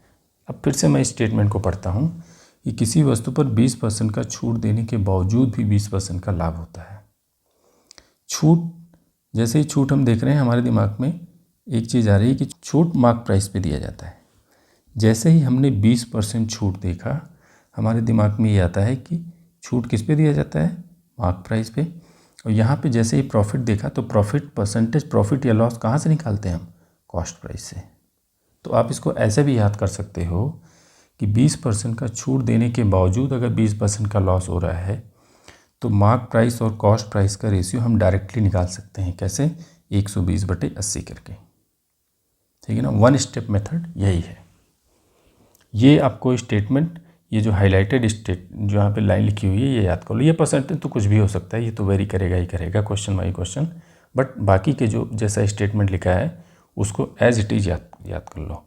अब फिर से मैं इस स्टेटमेंट को पढ़ता हूँ कि किसी वस्तु पर 20% का छूट देने के बावजूद भी 20% का लाभ होता है। छूट, जैसे ही छूट हम देख रहे हैं हमारे दिमाग में एक चीज़ आ रही है कि छूट मार्क प्राइस पे दिया जाता है। जैसे ही हमने 20% छूट देखा हमारे दिमाग में ये आता है कि छूट किस पे दिया जाता है, मार्क प्राइस पे। और यहाँ पे जैसे ही प्रॉफिट देखा तो प्रॉफिट, परसेंटेज प्रॉफिट या लॉस कहाँ से निकालते हैं हम, कॉस्ट प्राइस से। तो आप इसको ऐसे भी याद कर सकते हो कि 20% का छूट देने के बावजूद अगर 20% का लॉस हो रहा है तो मार्क प्राइस और कॉस्ट प्राइस का रेशियो हम डायरेक्टली निकाल सकते हैं। कैसे, 120/80 करके। ठीक है ना, वन स्टेप मेथड यही है। ये आपको स्टेटमेंट, ये जो हाईलाइटेड स्टेट जो यहाँ पे लाइन लिखी हुई है ये याद कर लो। ये परसेंटेज तो कुछ भी हो सकता है, ये तो वेरी करेगा ही करेगा क्वेश्चन बाई क्वेश्चन, बट बाकी के जो जैसा स्टेटमेंट लिखा है उसको एज इट इज़ याद कर लो।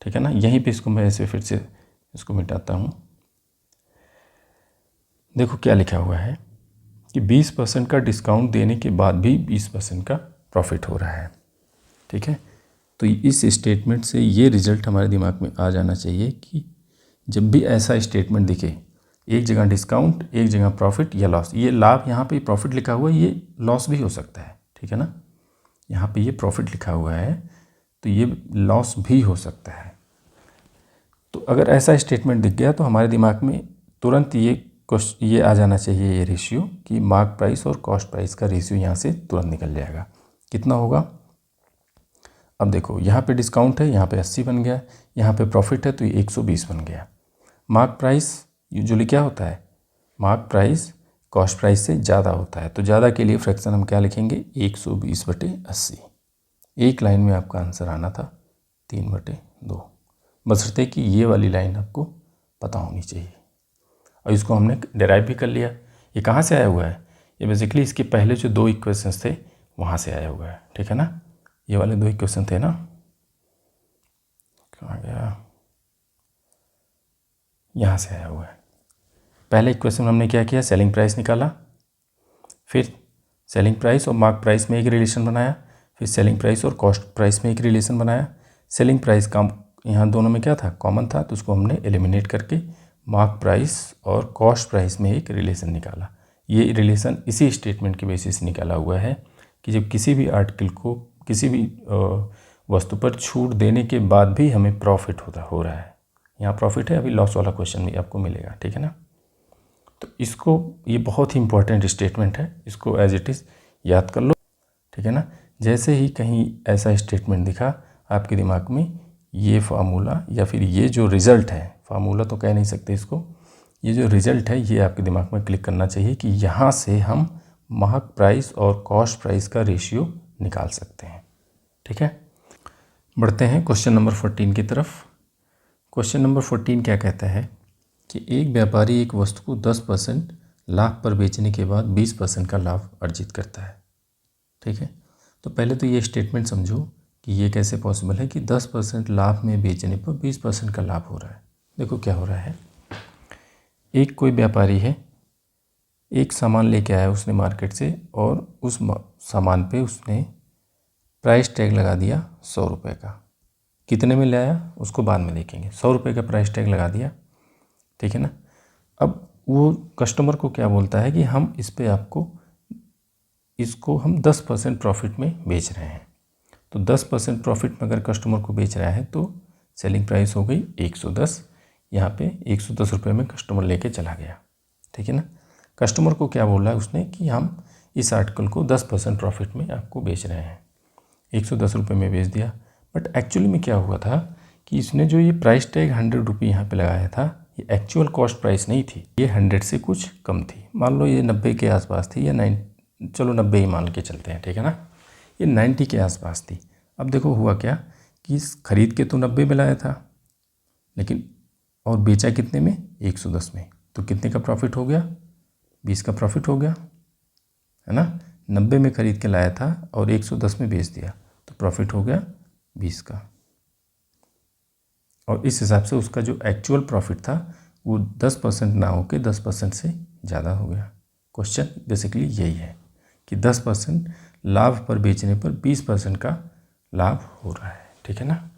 ठीक है ना, यहीं पे इसको मैं ऐसे फिर से इसको मिटाता हूँ। देखो क्या लिखा हुआ है कि 20% का डिस्काउंट देने के बाद भी 20% का प्रॉफिट हो रहा है। ठीक है, तो इस स्टेटमेंट से ये रिजल्ट हमारे दिमाग में आ जाना चाहिए कि जब भी ऐसा स्टेटमेंट दिखे, एक जगह डिस्काउंट एक जगह प्रॉफिट या लॉस, ये लाभ यहाँ पे प्रॉफिट लिखा हुआ है, ये लॉस भी हो सकता है। ठीक है ना, यहाँ पे ये प्रॉफिट लिखा हुआ है तो ये लॉस भी हो सकता है। तो अगर ऐसा स्टेटमेंट दिख गया तो हमारे दिमाग में तुरंत ये आ जाना चाहिए, ये रेशियो, कि मार्क प्राइस और कॉस्ट प्राइस का रेशियो यहाँ से तुरंत निकल जाएगा। कितना होगा, अब देखो यहाँ पे डिस्काउंट है, यहाँ पे 80 बन गया, यहाँ पे प्रॉफिट है तो ये 120 बन गया। मार्क प्राइस यूजुअली क्या होता है, मार्क प्राइस कॉस्ट प्राइस से ज़्यादा होता है, तो ज़्यादा के लिए फ्रैक्शन हम क्या लिखेंगे, 120/80। एक लाइन में आपका आंसर आना था 3/2, बशर्ते कि ये वाली लाइन आपको पता होनी चाहिए। और इसको हमने डेराइव भी कर लिया। ये कहाँ से आया हुआ है, ये बेसिकली इसके पहले जो 2 इक्वेशंस थे वहाँ से आया हुआ है। ठीक है ना, ये वाले 2 इक्वेशन थे ना, कहाँ गया, यहाँ से आया हुआ है। पहले इक्वेशन हमने क्या किया, सेलिंग प्राइस निकाला, फिर सेलिंग प्राइस और मार्क प्राइस में एक रिलेशन बनाया, फिर सेलिंग प्राइस और कॉस्ट प्राइस में एक रिलेशन बनाया। सेलिंग प्राइस का यहाँ दोनों में क्या था, कॉमन था, तो उसको हमने एलिमिनेट करके मार्क प्राइस और कॉस्ट प्राइस में एक रिलेशन निकाला। ये रिलेशन इसी स्टेटमेंट के बेसिस से निकाला हुआ है कि जब किसी भी आर्टिकल को, किसी भी वस्तु पर छूट देने के बाद भी हमें प्रॉफिट हो रहा है, यहाँ प्रॉफिट है, अभी लॉस वाला क्वेश्चन भी आपको मिलेगा। ठीक है ना, तो इसको, ये बहुत ही इंपॉर्टेंट स्टेटमेंट है, इसको एज इट इज़ याद कर लो। ठीक है ना, जैसे ही कहीं ऐसा स्टेटमेंट दिखा आपके दिमाग में, ये फार्मूला या फिर ये जो रिज़ल्ट है, फार्मूला तो कह नहीं सकते इसको, ये जो रिज़ल्ट है ये आपके दिमाग में क्लिक करना चाहिए कि यहाँ से हम मार्क प्राइस और कॉस्ट प्राइस का रेशियो निकाल सकते हैं। ठीक है, बढ़ते हैं क्वेश्चन नंबर 14 की तरफ। क्वेश्चन नंबर 14 क्या कहता है कि एक व्यापारी एक वस्तु को 10% लाभ पर बेचने के बाद 20% का लाभ अर्जित करता है। ठीक है, तो पहले तो ये स्टेटमेंट समझो कि ये कैसे पॉसिबल है कि 10% लाभ में बेचने पर 20% का लाभ हो रहा है। देखो क्या हो रहा है, एक कोई व्यापारी है, एक सामान लेके आया उसने मार्केट से, और उस सामान पे उसने प्राइस टैग लगा दिया 100 रुपये का। कितने में ले आया उसको बाद में देखेंगे, 100 रुपये का प्राइस टैग लगा दिया। ठीक है ना, अब वो कस्टमर को क्या बोलता है कि हम इस पे आपको, इसको हम 10% प्रॉफिट में बेच रहे हैं। तो 10% प्रॉफिट में अगर कस्टमर को बेच रहा है तो सेलिंग प्राइस हो गई 110, यहाँ पे 110 रुपये में कस्टमर लेके चला गया। ठीक है ना, कस्टमर को क्या बोला है उसने कि हम इस आर्टिकल को 10% प्रॉफिट में आपको बेच रहे हैं, 110 रुपये में बेच दिया। बट एक्चुअली में क्या हुआ था कि इसने जो ये प्राइस टैग 100 रुपये यहाँ पर लगाया था, ये एक्चुअल कॉस्ट प्राइस नहीं थी, ये 100 से कुछ कम थी। मान लो ये 90 के आसपास थी, या 90, चलो 90 ही मान के चलते हैं। ठीक है ना, ये 90 के आसपास थी। अब देखो हुआ क्या कि खरीद के तो 90 में लाया था, लेकिन और बेचा कितने में, 110 में, तो कितने का प्रॉफिट हो गया, 20 का प्रॉफिट हो गया, है ना। 90 में ख़रीद के लाया था और 110 में बेच दिया, तो प्रॉफिट हो गया 20 का। और इस हिसाब से उसका जो एक्चुअल प्रॉफिट था वो 10% ना होकर 10% से ज़्यादा हो गया। क्वेश्चन बेसिकली यही है कि 10% लाभ पर बेचने पर 20% का लाभ हो रहा है, ठीक है ना।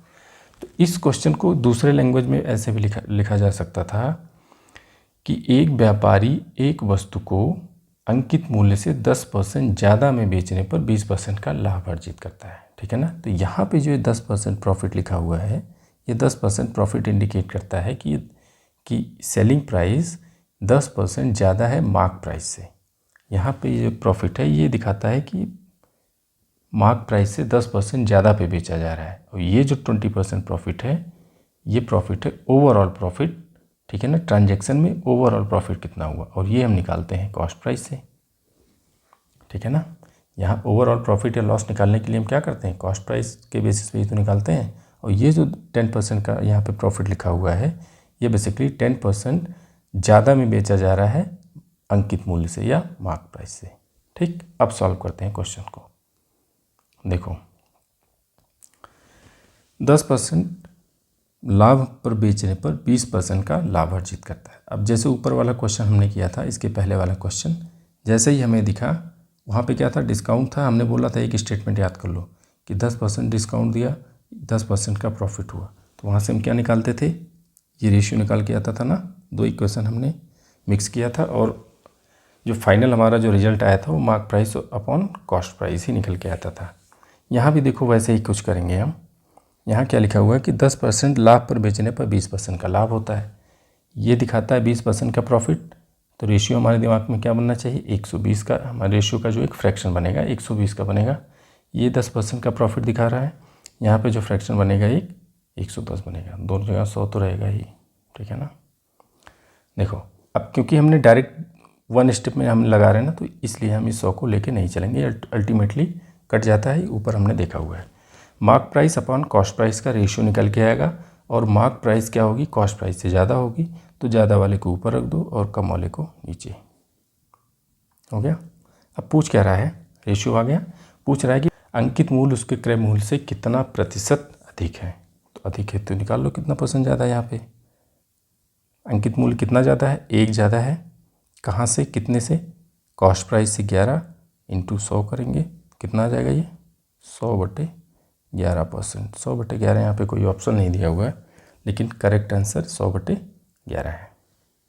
तो इस क्वेश्चन को दूसरे लैंग्वेज में ऐसे भी लिखा जा सकता था कि एक व्यापारी एक वस्तु को अंकित मूल्य से 10% ज़्यादा में बेचने पर 20% का लाभ अर्जित करता है, ठीक है ना। तो यहाँ पे जो 10% प्रॉफिट लिखा हुआ है, ये 10% प्रॉफिट इंडिकेट करता है कि सेलिंग प्राइस 10% ज़्यादा है मार्क प्राइस से। यहाँ पे ये प्रॉफिट है ये दिखाता है कि मार्क प्राइस से 10% ज़्यादा पे बेचा जा रहा है। और ये जो 20% प्रॉफिट है, ये प्रॉफिट है ओवरऑल प्रॉफिट, ठीक है ना। ट्रांजैक्शन में ओवरऑल प्रॉफिट कितना हुआ, और ये हम निकालते हैं कॉस्ट प्राइस से, ठीक है ना। यहाँ ओवरऑल प्रॉफिट या लॉस निकालने के लिए हम क्या करते हैं, कॉस्ट प्राइस के बेसिस पे ही तो निकालते हैं। और ये जो 10% का यहाँ पे प्रॉफिट लिखा हुआ है, ये बेसिकली 10% ज़्यादा में बेचा जा रहा है अंकित मूल्य से या मार्क प्राइस से, ठीक। अब सॉल्व करते हैं क्वेश्चन को। देखो 10% लाभ पर बेचने पर 20% का लाभ अर्जित करता है। अब जैसे ऊपर वाला क्वेश्चन हमने किया था, इसके पहले वाला क्वेश्चन, जैसे ही हमें दिखा वहाँ पे क्या था, डिस्काउंट था। हमने बोला था एक स्टेटमेंट याद कर लो कि 10% डिस्काउंट दिया, 10% का प्रॉफिट हुआ। तो वहाँ से हम क्या निकालते थे, ये रेशियो निकाल के आता था ना। दो इक्वेशन हमने मिक्स किया था और जो फाइनल हमारा जो रिजल्ट आया था वो mark price upon cost price ही निकल के आता था। यहाँ भी देखो वैसे ही कुछ करेंगे हम। यहाँ क्या लिखा हुआ है कि 10% लाभ पर बेचने पर 20% का लाभ होता है। ये दिखाता है 20% का प्रॉफिट। तो रेशियो हमारे दिमाग में क्या बनना चाहिए, 120 का। हमारे रेशियो का जो एक फ्रैक्शन बनेगा 120 का बनेगा। ये 10% का प्रॉफिट दिखा रहा है, यहाँ पे जो फ्रैक्शन बनेगा एक 110 बनेगा। दोनों जगह 100 तो रहेगा ही, ठीक है ना। देखो अब क्योंकि हमने डायरेक्ट वन स्टेप में हम लगा रहे हैं ना, तो इसलिए हम इस 100 को लेके नहीं चलेंगे, अल्टीमेटली कट जाता है। ऊपर हमने देखा हुआ है mark price upon cost price का रेशियो निकल के आएगा, और मार्क प्राइस क्या होगी, कॉस्ट प्राइस से ज़्यादा होगी। तो ज़्यादा वाले को ऊपर रख दो और कम वाले को नीचे। हो गया। अब पूछ क्या रहा है, रेशियो आ गया। पूछ रहा है कि अंकित मूल्य उसके क्रय मूल्य से कितना प्रतिशत अधिक है। तो अधिक है तो निकाल लो कितना परसेंट ज़्यादा है। यहाँ पे अंकित मूल्य कितना ज़्यादा है, 1 ज़्यादा है। कहाँ से, कितने से, कॉस्ट प्राइस से 11 इंटू 100 करेंगे, कितना आ जाएगा ये 100/11%। 100/11 यहाँ पे कोई ऑप्शन नहीं दिया हुआ है, लेकिन करेक्ट आंसर 100/11 है,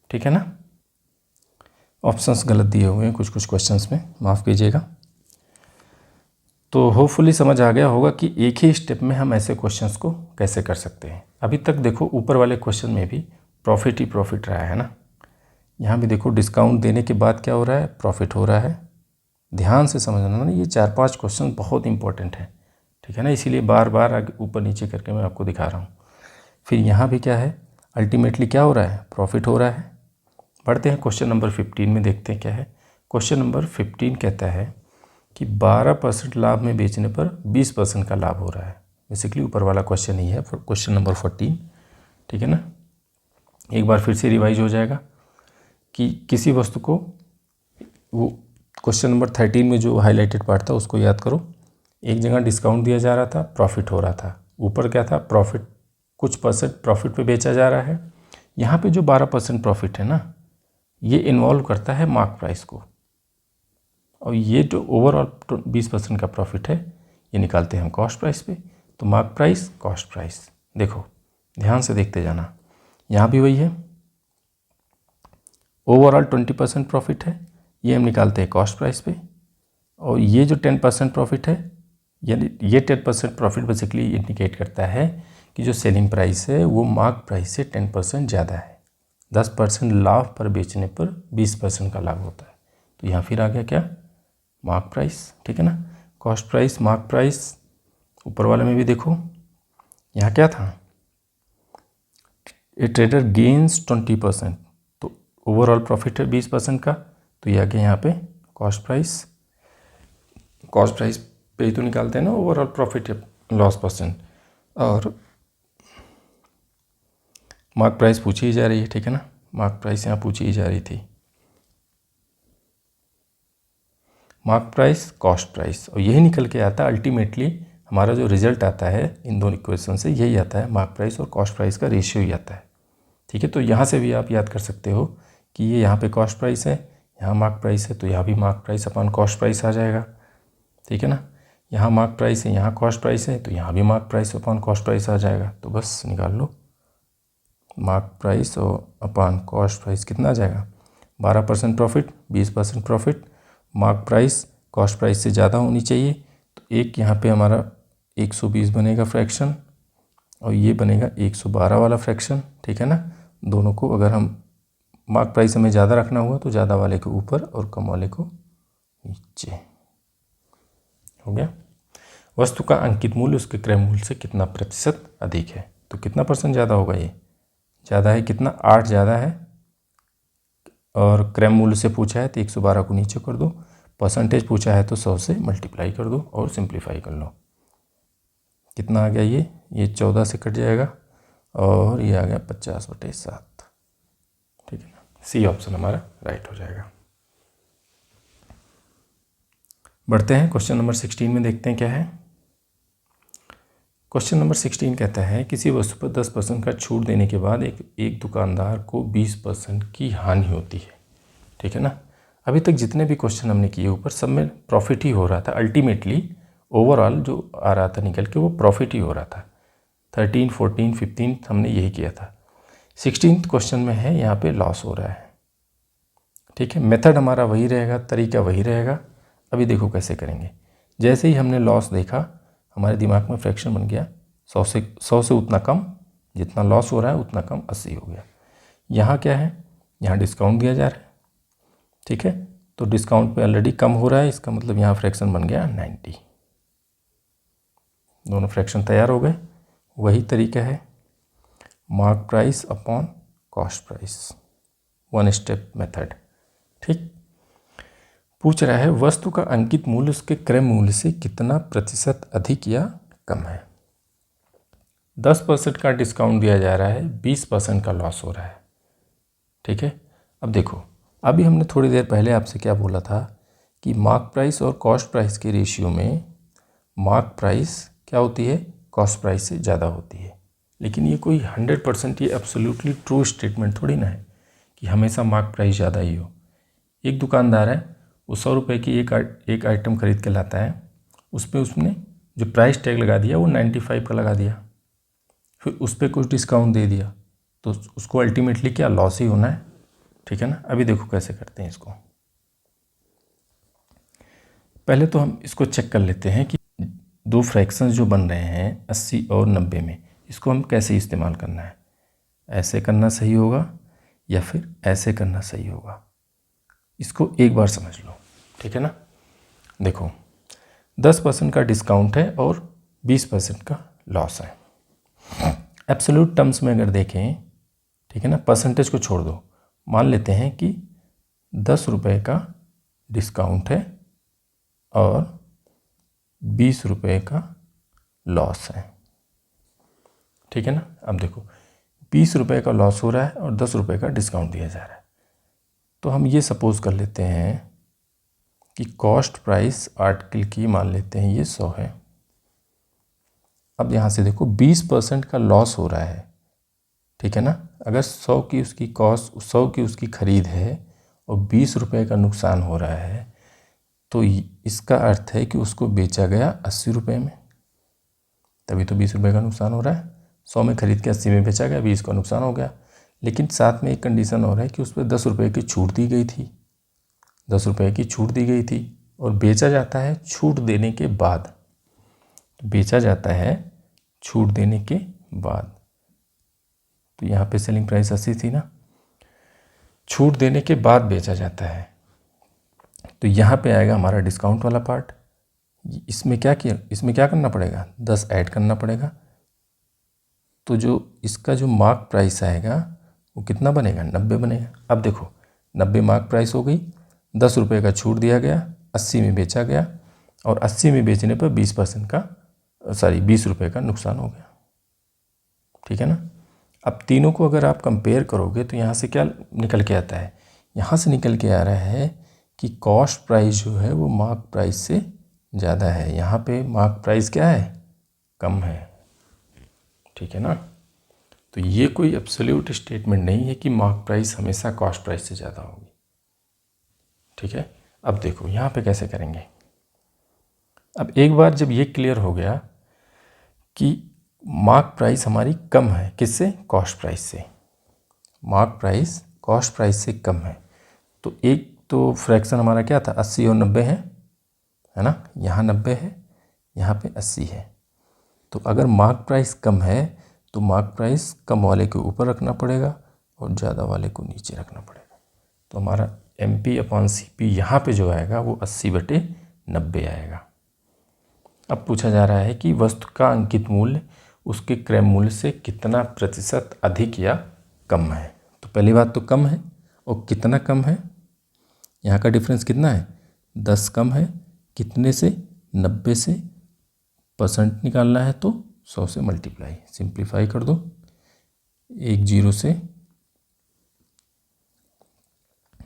ठीक है ना। ऑप्शंस गलत दिए हुए हैं कुछ कुछ क्वेश्चंस में, माफ़ कीजिएगा। तो होपफुली समझ आ गया होगा कि एक ही स्टेप में हम ऐसे क्वेश्चंस को कैसे कर सकते हैं। अभी तक देखो ऊपर वाले क्वेश्चन में भी प्रॉफिट ही प्रॉफिट रहा है ना। यहाँ भी देखो डिस्काउंट देने के बाद क्या हो रहा है, प्रॉफिट हो रहा है। ध्यान से समझना ना, ये 4-5 क्वेश्चन बहुत इंपॉर्टेंट है, ठीक है ना। इसीलिए बार बार आगे ऊपर नीचे करके मैं आपको दिखा रहा हूँ। फिर यहाँ भी क्या है, अल्टीमेटली क्या हो रहा है, प्रॉफिट हो रहा है। बढ़ते हैं क्वेश्चन नंबर 15 में, देखते हैं क्या है। क्वेश्चन नंबर 15 कहता है कि 12% लाभ में बेचने पर 20% का लाभ हो रहा है। बेसिकली ऊपर वाला क्वेश्चन ही है, क्वेश्चन नंबर 14, ठीक है ना। एक बार फिर से रिवाइज हो जाएगा कि किसी वस्तु को, वो क्वेश्चन नंबर 13 में जो हाईलाइटेड पार्ट था उसको याद करो। एक जगह डिस्काउंट दिया जा रहा था, प्रॉफिट हो रहा था। ऊपर क्या था, प्रॉफिट, कुछ परसेंट प्रॉफिट पे बेचा जा रहा है। यहाँ पे जो 12% प्रॉफिट है ना, ये इन्वॉल्व करता है मार्क प्राइस को। और ये जो ओवरऑल 20% का प्रॉफिट है, ये निकालते हैं हम कॉस्ट प्राइस पे। तो मार्क प्राइस, कॉस्ट प्राइस, देखो ध्यान से देखते जाना। यहाँ भी वही है, ओवरऑल 20% प्रॉफिट है, ये हम निकालते हैं कॉस्ट प्राइस पे। और ये जो 10% प्रॉफिट है, यानी ये 10% प्रॉफिट बेसिकली इंडिकेट करता है कि जो सेलिंग प्राइस है वो मार्क प्राइस से 10% ज़्यादा है। 10% लाभ पर बेचने पर 20% का लाभ होता है। तो यहाँ फिर आ गया क्या, मार्क प्राइस, ठीक है ना। Cost price, mark price. ऊपर वाले में भी देखो यहाँ क्या था, ए ट्रेडर गेन्स 20%, तो ओवरऑल प्रॉफिट है 20% का। तो ये आ गया यहाँ पे कॉस्ट प्राइस। कॉस्ट प्राइस पे ही तो निकालते हैं ना ओवरऑल प्रॉफिट या लॉस परसेंट। और मार्क प्राइस पूछी ही जा रही है, ठीक है ना। मार्क प्राइस यहाँ पूछी ही जा रही थी। मार्क प्राइस, कॉस्ट प्राइस, और यही निकल के आता है अल्टीमेटली हमारा जो रिजल्ट आता है इन दोनों इक्वेशन से यही आता है, मार्क प्राइस और कॉस्ट प्राइस का रेशियो ही आता है। ठीक है, तो यहाँ से भी आप याद कर सकते हो कि ये यहाँ पे कॉस्ट प्राइस है, यहाँ मार्क प्राइस है, तो यहाँ भी mark price upon cost price आ जाएगा। ठीक है ना, यहाँ मार्क प्राइस है, यहाँ कॉस्ट प्राइस है, तो यहाँ भी mark price upon cost price आ जाएगा। तो बस निकाल लो, मार्क प्राइस और अपॉन कॉस्ट प्राइस कितना आ जाएगा, 12% profit, 20% profit. Mark price cost price से ज़्यादा होनी चाहिए, तो एक यहाँ पे हमारा 120 बनेगा फ्रैक्शन और ये बनेगा 112 वाला फ्रैक्शन। ठीक है ना, दोनों को अगर हम मार्क प्राइस हमें ज़्यादा रखना हुआ तो ज़्यादा वाले को ऊपर और कम वाले को नीचे। हो गया। वस्तु का अंकित मूल्य उसके क्रय मूल्य से कितना प्रतिशत अधिक है, तो कितना परसेंट ज़्यादा होगा, ये ज़्यादा है कितना, 8 ज़्यादा है, और क्रय मूल्य से पूछा है तो 112 को नीचे कर दो, परसेंटेज पूछा है तो 100 से मल्टीप्लाई कर दो और सिंप्लीफाई कर लो। कितना आ गया, ये 14 से कट जाएगा और ये आ गया 50/7। ठीक है ना, सी ऑप्शन हमारा राइट हो जाएगा। बढ़ते हैं क्वेश्चन नंबर 16 में, देखते हैं क्या है। क्वेश्चन नंबर 16 कहता है किसी वस्तु पर 10% का छूट देने के बाद एक दुकानदार को 20% की हानि होती है। ठीक है ना, अभी तक जितने भी क्वेश्चन हमने किए ऊपर सब में प्रॉफिट ही हो रहा था, अल्टीमेटली ओवरऑल जो आ रहा था निकल के वो प्रॉफिट ही हो रहा था। 13, 14, 15 हमने यही किया था। 16th क्वेश्चन में है यहाँ पे लॉस हो रहा है। ठीक है, मेथड हमारा वही रहेगा, तरीका वही रहेगा। अभी देखो कैसे करेंगे। जैसे ही हमने लॉस देखा हमारे दिमाग में फ्रैक्शन बन गया 100 से उतना कम, जितना लॉस हो रहा है उतना कम 80 हो गया। यहाँ क्या है, यहाँ डिस्काउंट दिया जा रहा है। ठीक है, तो डिस्काउंट पे ऑलरेडी कम हो रहा है, इसका मतलब यहाँ फ्रैक्शन बन गया 90। दोनों फ्रैक्शन तैयार हो गए। वही तरीका है, mark price upon cost price, one step method. ठीक, पूछ रहा है वस्तु का अंकित मूल्य उसके क्रय मूल्य से कितना प्रतिशत अधिक या कम है। 10% का डिस्काउंट दिया जा रहा है, 20% का लॉस हो रहा है। ठीक है, अब देखो, अभी हमने थोड़ी देर पहले आपसे क्या बोला था कि मार्क प्राइस और कॉस्ट प्राइस के रेशियो में मार्क प्राइस क्या होती है, कॉस्ट प्राइस से ज़्यादा होती है। लेकिन ये कोई 100% ये एब्सोल्युटली ट्रू स्टेटमेंट थोड़ी ना है कि हमेशा मार्क प्राइस ज़्यादा ही हो। एक दुकानदार है, वो 100 रुपये की एक आइटम खरीद के लाता है, उस पर उसने जो प्राइस टैग लगा दिया वो 95 का लगा दिया, फिर उस पर कुछ डिस्काउंट दे दिया, तो उसको अल्टीमेटली क्या लॉस ही होना है। ठीक है ना, अभी देखो कैसे करते हैं इसको। पहले तो हम इसको चेक कर लेते हैं कि दो फ्रैक्शंस जो बन रहे हैं 80 और 90 में, इसको हम कैसे इस्तेमाल करना है। ऐसे करना सही होगा या फिर ऐसे करना सही होगा, इसको एक बार समझ लो। ठीक है ना, देखो 10% का डिस्काउंट है और 20% का लॉस है। एब्सोल्यूट टर्म्स में अगर देखें, ठीक है ना, परसेंटेज को छोड़ दो, मान लेते हैं कि 10 रुपये का डिस्काउंट है और 20 रुपये का लॉस है। ठीक है ना, अब देखो 20 रुपये का लॉस हो रहा है और 10 रुपये का डिस्काउंट दिया जा रहा है, तो हम ये सपोज कर लेते हैं कि कॉस्ट प्राइस आर्टिकल की मान लेते हैं ये 100 है। अब यहाँ से देखो 20% का लॉस हो रहा है। ठीक है ना, अगर 100 की उसकी कॉस्ट, 100 की उसकी खरीद है और 20 रुपये का नुकसान हो रहा है, तो इसका अर्थ है कि उसको बेचा गया 80 रुपये में, तभी तो 20 रुपये का नुकसान हो रहा है। 100 में खरीद के 80 में बेचा गया, 20 का नुकसान हो गया। लेकिन साथ में एक कंडीशन और है कि उस पर 10 रुपये की छूट दी गई थी, 10 रुपये की छूट दी गई थी और बेचा जाता है छूट देने के बाद, बेचा जाता है छूट देने के बाद। तो यहाँ पे सेलिंग प्राइस 80 थी ना, छूट देने के बाद बेचा जाता है, तो यहाँ पे आएगा हमारा डिस्काउंट वाला पार्ट। इसमें क्या किया, इसमें क्या करना पड़ेगा, 10 ऐड करना पड़ेगा। तो जो इसका जो मार्क प्राइस आएगा वो कितना बनेगा, 90 बनेगा। अब देखो 90 मार्क प्राइस हो गई, 10 रुपये का छूट दिया गया, 80 में बेचा गया और 80 में बेचने पर 20% का 20 रुपये का नुकसान हो गया। ठीक है ना, अब तीनों को अगर आप कंपेयर करोगे तो यहाँ से क्या निकल के आता है, यहाँ से निकल के आ रहा है कि कॉस्ट प्राइस जो है वो मार्क प्राइस से ज़्यादा है। यहाँ पे मार्क प्राइस क्या है, कम है, ठीक है ना। तो ये कोई एब्सोल्यूट स्टेटमेंट नहीं है कि मार्क प्राइस हमेशा कॉस्ट प्राइस से ज़्यादा होगी, ठीक है। अब देखो यहाँ पे कैसे करेंगे। अब एक बार जब ये क्लियर हो गया कि मार्क प्राइस हमारी कम है, किससे, कॉस्ट प्राइस से, मार्क प्राइस कॉस्ट प्राइस से कम है, तो एक तो फ्रैक्शन हमारा क्या था, 80 और 90 है ना। यहाँ 90 है, यहाँ पे 80 है। तो अगर मार्क प्राइस कम है तो मार्क प्राइस कम वाले के ऊपर रखना पड़ेगा और ज़्यादा वाले को नीचे रखना पड़ेगा। तो हमारा MP/CP यहाँ पे जो आएगा वो 80/90 आएगा। अब पूछा जा रहा है कि वस्तु का अंकित मूल्य उसके क्रय मूल्य से कितना प्रतिशत अधिक या कम है। तो पहली बात तो कम है, और कितना कम है, यहाँ का डिफरेंस कितना है, 10 कम है, कितने से, 90 से। परसेंट निकालना है तो 100 से मल्टीप्लाई, सिंप्लीफाई कर दो, 1 0 से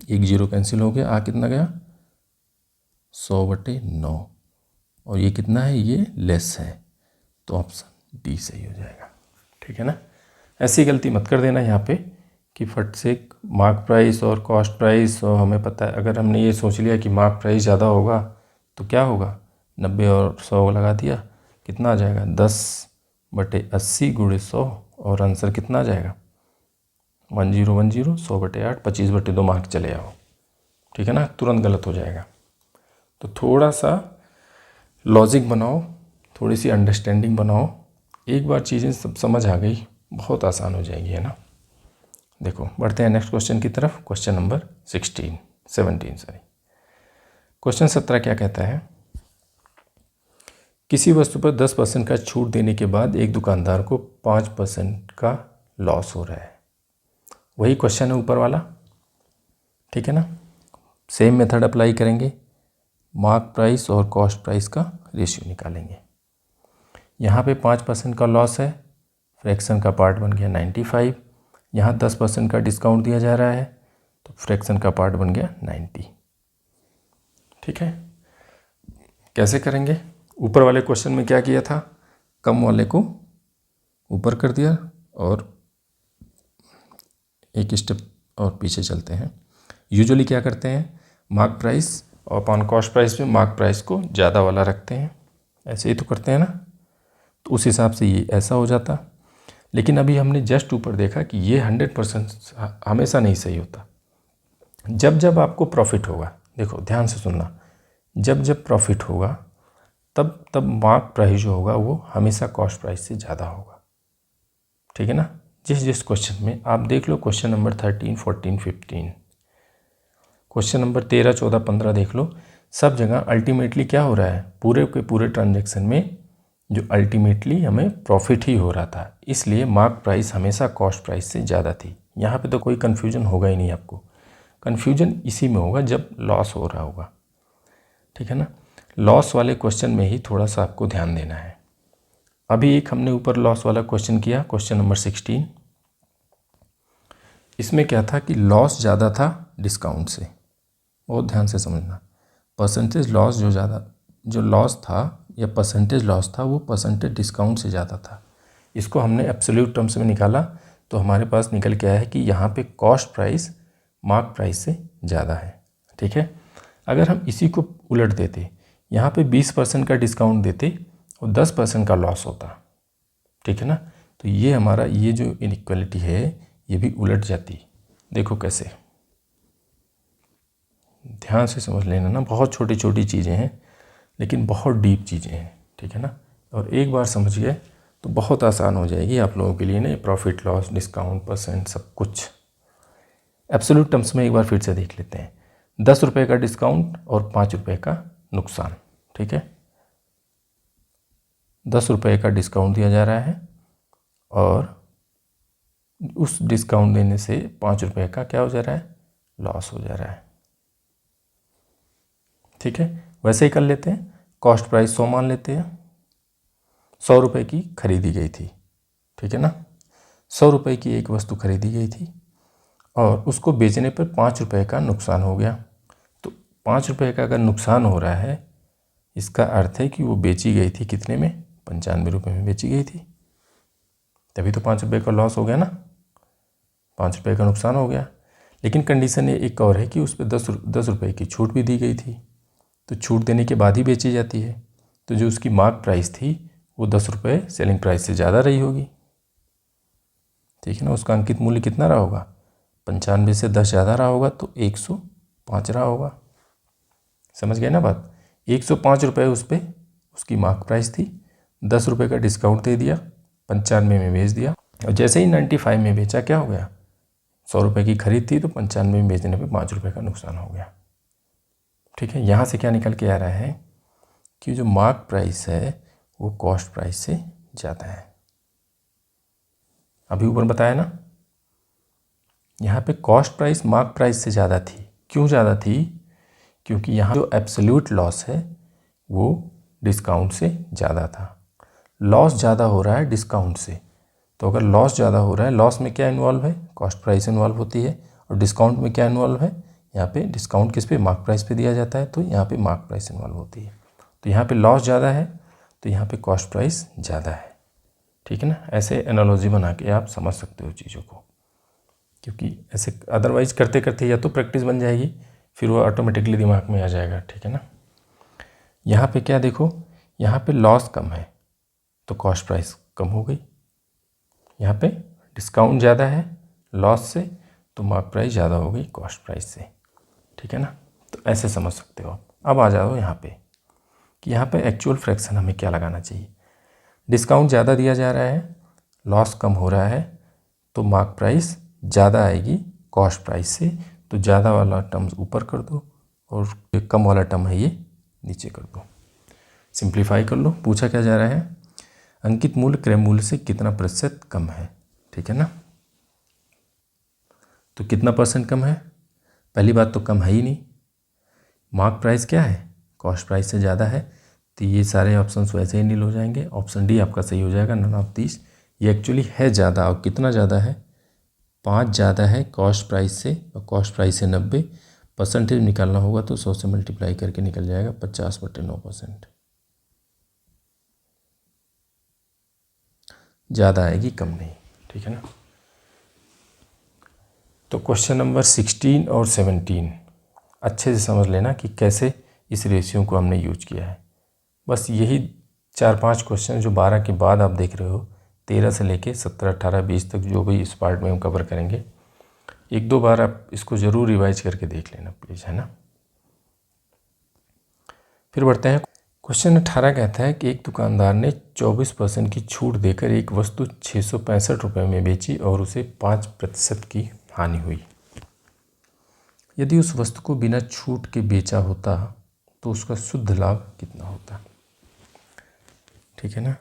1 0 कैंसिल हो गया, कितना गया, 100/9, और ये कितना है, ये लेस है, तो ऑप्शन डी सही हो जाएगा, ठीक है ना। ऐसी गलती मत कर देना यहाँ पे कि फट से मार्क प्राइस और कॉस्ट प्राइस, और हमें पता है अगर हमने ये सोच लिया कि मार्क प्राइस ज़्यादा होगा तो क्या होगा, 90 और 100 लगा दिया, कितना आ जाएगा, 10/80 × 100, और आंसर कितना आ जाएगा, 1010, 100/8, 25/2 मार्क चले आओ, ठीक है ना, तुरंत गलत हो जाएगा। तो थोड़ा सा लॉजिक बनाओ, थोड़ी सी अंडरस्टैंडिंग बनाओ, एक बार चीज़ें सब समझ आ गई बहुत आसान हो जाएगी, है ना। देखो बढ़ते हैं नेक्स्ट क्वेश्चन की तरफ। क्वेश्चन नंबर 17 क्वेश्चन 17 क्या कहता है, किसी वस्तु पर 10% का छूट देने के बाद एक दुकानदार को 5% का लॉस हो रहा है। वही क्वेश्चन है ऊपर वाला, ठीक है ना। सेम मेथड अप्लाई करेंगे, मार्क प्राइस और कॉस्ट प्राइस का रेशियो निकालेंगे। यहाँ पे 5% का लॉस है, फ्रैक्शन का पार्ट बन गया 95, यहाँ 10% का डिस्काउंट दिया जा रहा है तो फ्रैक्शन का पार्ट बन गया 90, ठीक है। कैसे करेंगे, ऊपर वाले क्वेश्चन में क्या किया था, कम वाले को ऊपर कर दिया, और एक स्टेप और पीछे चलते हैं। यूजुअली क्या करते हैं, मार्क प्राइस और अपॉन कॉस्ट प्राइस में मार्क प्राइस को ज़्यादा वाला रखते हैं, ऐसे ही तो करते हैं ना। तो उस हिसाब से ये ऐसा हो जाता, लेकिन अभी हमने जस्ट ऊपर देखा कि ये 100% हमेशा नहीं सही होता। जब जब आपको प्रॉफिट होगा, देखो ध्यान से सुनना, जब जब प्रॉफिट होगा तब तब मार्क प्राइस जो होगा वो हमेशा कॉस्ट प्राइस से ज़्यादा होगा, ठीक है ना। जिस जिस क्वेश्चन में आप देख लो, क्वेश्चन नंबर 13, 14, 15, क्वेश्चन नंबर 13, 14, 15 देख लो, सब जगह अल्टीमेटली क्या हो रहा है, पूरे के पूरे ट्रांजैक्शन में जो अल्टीमेटली हमें प्रॉफिट ही हो रहा था, इसलिए मार्क प्राइस हमेशा कॉस्ट प्राइस से ज़्यादा थी। यहाँ पे तो कोई कन्फ्यूजन होगा ही नहीं, आपको कन्फ्यूजन इसी में होगा जब लॉस हो रहा होगा, ठीक है ना। लॉस वाले क्वेश्चन में ही थोड़ा सा आपको ध्यान देना है। अभी एक हमने ऊपर लॉस वाला क्वेश्चन किया, क्वेश्चन नंबर 16, इसमें क्या था कि लॉस ज़्यादा था डिस्काउंट से, बहुत ध्यान से समझना। परसेंटेज लॉस जो ज़्यादा, जो लॉस था या परसेंटेज लॉस था वो परसेंटेज डिस्काउंट से ज़्यादा था। इसको हमने एब्सोल्यूट टर्म्स में निकाला तो हमारे पास निकल के आया है कि यहाँ पे कॉस्ट प्राइस मार्क प्राइस से ज़्यादा है, ठीक है। अगर हम इसी को उलट देते, यहाँ पे 20% का डिस्काउंट देते और 10% का लॉस होता, ठीक है ना। तो ये हमारा ये जो इनइक्वालिटी है ये भी उलट जाती। देखो कैसे, ध्यान से समझ लेना ना, बहुत छोटी छोटी चीज़ें हैं लेकिन बहुत डीप चीज़ें हैं, ठीक है ना। और एक बार समझ गए तो बहुत आसान हो जाएगी आप लोगों के लिए ना, प्रॉफिट लॉस डिस्काउंट परसेंट सब कुछ। एब्सोल्यूट टर्म्स में एक बार फिर से देख लेते हैं, 10 रुपये का डिस्काउंट और 5 रुपये का नुकसान, ठीक है। 10 रुपये का डिस्काउंट दिया जा रहा है और उस डिस्काउंट देने से 5 रुपये का क्या हो जा रहा है, लॉस हो जा रहा है, ठीक है। वैसे ही कर लेते हैं, कॉस्ट प्राइस 100 मान लेते हैं, 100 रुपये की खरीदी गई थी, ठीक है ना। 100 रुपये की एक वस्तु खरीदी गई थी और उसको बेचने पर 5 रुपये का नुकसान हो गया। तो ₹5 का अगर नुकसान हो रहा है, इसका अर्थ है कि वो बेची गई थी कितने में, ₹95 में बेची गई थी, तभी तो ₹5 का लॉस हो गया ना, ₹5 का नुकसान हो गया। लेकिन कंडीशन एक और है कि उस पर 10 रुपये की छूट भी दी गई थी, तो छूट देने के बाद ही बेची जाती है, तो जो उसकी मार्क प्राइस थी वो 10 रुपये सेलिंग प्राइस से ज़्यादा रही होगी, ठीक है ना। उसका अंकित मूल्य कितना रहा होगा, 95 से 10 ज़्यादा रहा होगा तो 105 रहा होगा। समझ गए ना बात। 105 रुपये उस पर उसकी मार्क प्राइस थी, 10 रुपये का डिस्काउंट दे दिया, 95 में बेच दिया, और जैसे ही 95 में बेचा क्या हो गया, 100 रुपये की खरीद थी तो 95 में बेचने पे ₹5 का नुकसान हो गया, ठीक है। यहाँ से क्या निकल के आ रहा है कि जो मार्क प्राइस है वो कॉस्ट प्राइस से ज़्यादा है। अभी ऊपर बताया ना, यहाँ पे कॉस्ट प्राइस मार्क प्राइस से ज़्यादा थी। क्यों ज़्यादा थी, क्योंकि यहाँ जो एब्सोल्यूट लॉस है वो डिस्काउंट से ज़्यादा था। लॉस ज़्यादा हो रहा है डिस्काउंट से, तो अगर लॉस ज़्यादा हो रहा है, लॉस में क्या इन्वॉल्व है, कॉस्ट प्राइस इन्वॉल्व होती है, और डिस्काउंट में क्या इन्वॉल्व है, यहाँ पे डिस्काउंट किस पे, मार्क प्राइस पे दिया जाता है, तो यहाँ पे मार्क प्राइस इन्वॉल्व होती है। तो यहाँ पे लॉस ज़्यादा है तो यहाँ पे कॉस्ट प्राइस ज़्यादा है, ठीक है ना। ऐसे एनालॉजी बना के आप समझ सकते हो चीज़ों को, क्योंकि ऐसे अदरवाइज करते करते या तो प्रैक्टिस बन जाएगी, फिर वो ऑटोमेटिकली दिमाग में आ जाएगा, ठीक है ना। यहाँ पे क्या देखो, यहाँ पे लॉस कम है तो कॉस्ट प्राइस कम हो गई, यहाँ पे डिस्काउंट ज़्यादा है लॉस से तो मार्क प्राइस ज़्यादा हो गई कॉस्ट प्राइस से, ठीक है ना। तो ऐसे समझ सकते हो आप। अब आ जाओ यहाँ पे कि यहाँ पे एक्चुअल फ्रैक्शन हमें क्या लगाना चाहिए। डिस्काउंट ज़्यादा दिया जा रहा है, लॉस कम हो रहा है, तो मार्क प्राइस ज़्यादा आएगी कॉस्ट प्राइस से, तो ज़्यादा वाला टर्म्स ऊपर कर दो और जो कम वाला टर्म है ये नीचे कर दो। सिंप्लीफाई कर लो। पूछा क्या जा रहा है, अंकित मूल्य क्रय मूल्य से कितना प्रतिशत कम है, ठीक है ना। तो कितना परसेंट कम है, पहली बात तो कम है ही नहीं, मार्क प्राइस क्या है, कॉस्ट प्राइस से ज़्यादा है, तो ये सारे ऑप्शंस वैसे ही नील हो जाएंगे। ऑप्शन डी आपका सही हो जाएगा, नन ऑफ दिस। ये एक्चुअली है ज़्यादा, और कितना ज़्यादा है, 5 ज़्यादा है कॉस्ट प्राइस से, और कॉस्ट प्राइस से 90, परसेंटेज निकालना होगा तो 100 से मल्टीप्लाई करके निकल जाएगा 50/9%, ज़्यादा आएगी कम नहीं, ठीक है ना। तो क्वेश्चन नंबर 16 और 17 अच्छे से समझ लेना कि कैसे इस रेशियो को हमने यूज किया है। बस यही 4-5 क्वेश्चन जो 12 के बाद आप देख रहे हो, 13 से लेके 17, 18, 20 तक जो भी इस पार्ट में हम कवर करेंगे, 1-2 बार आप इसको ज़रूर रिवाइज करके देख लेना प्लीज़, है ना। फिर बढ़ते हैं। क्वेश्चन 18 कहता है कि एक दुकानदार ने 24% की छूट देकर एक वस्तु 665 रुपये में बेची और उसे 5% की हानि हुई। यदि उस वस्तु को बिना छूट के बेचा होता तो उसका शुद्ध लाभ कितना होता, ठीक है ना।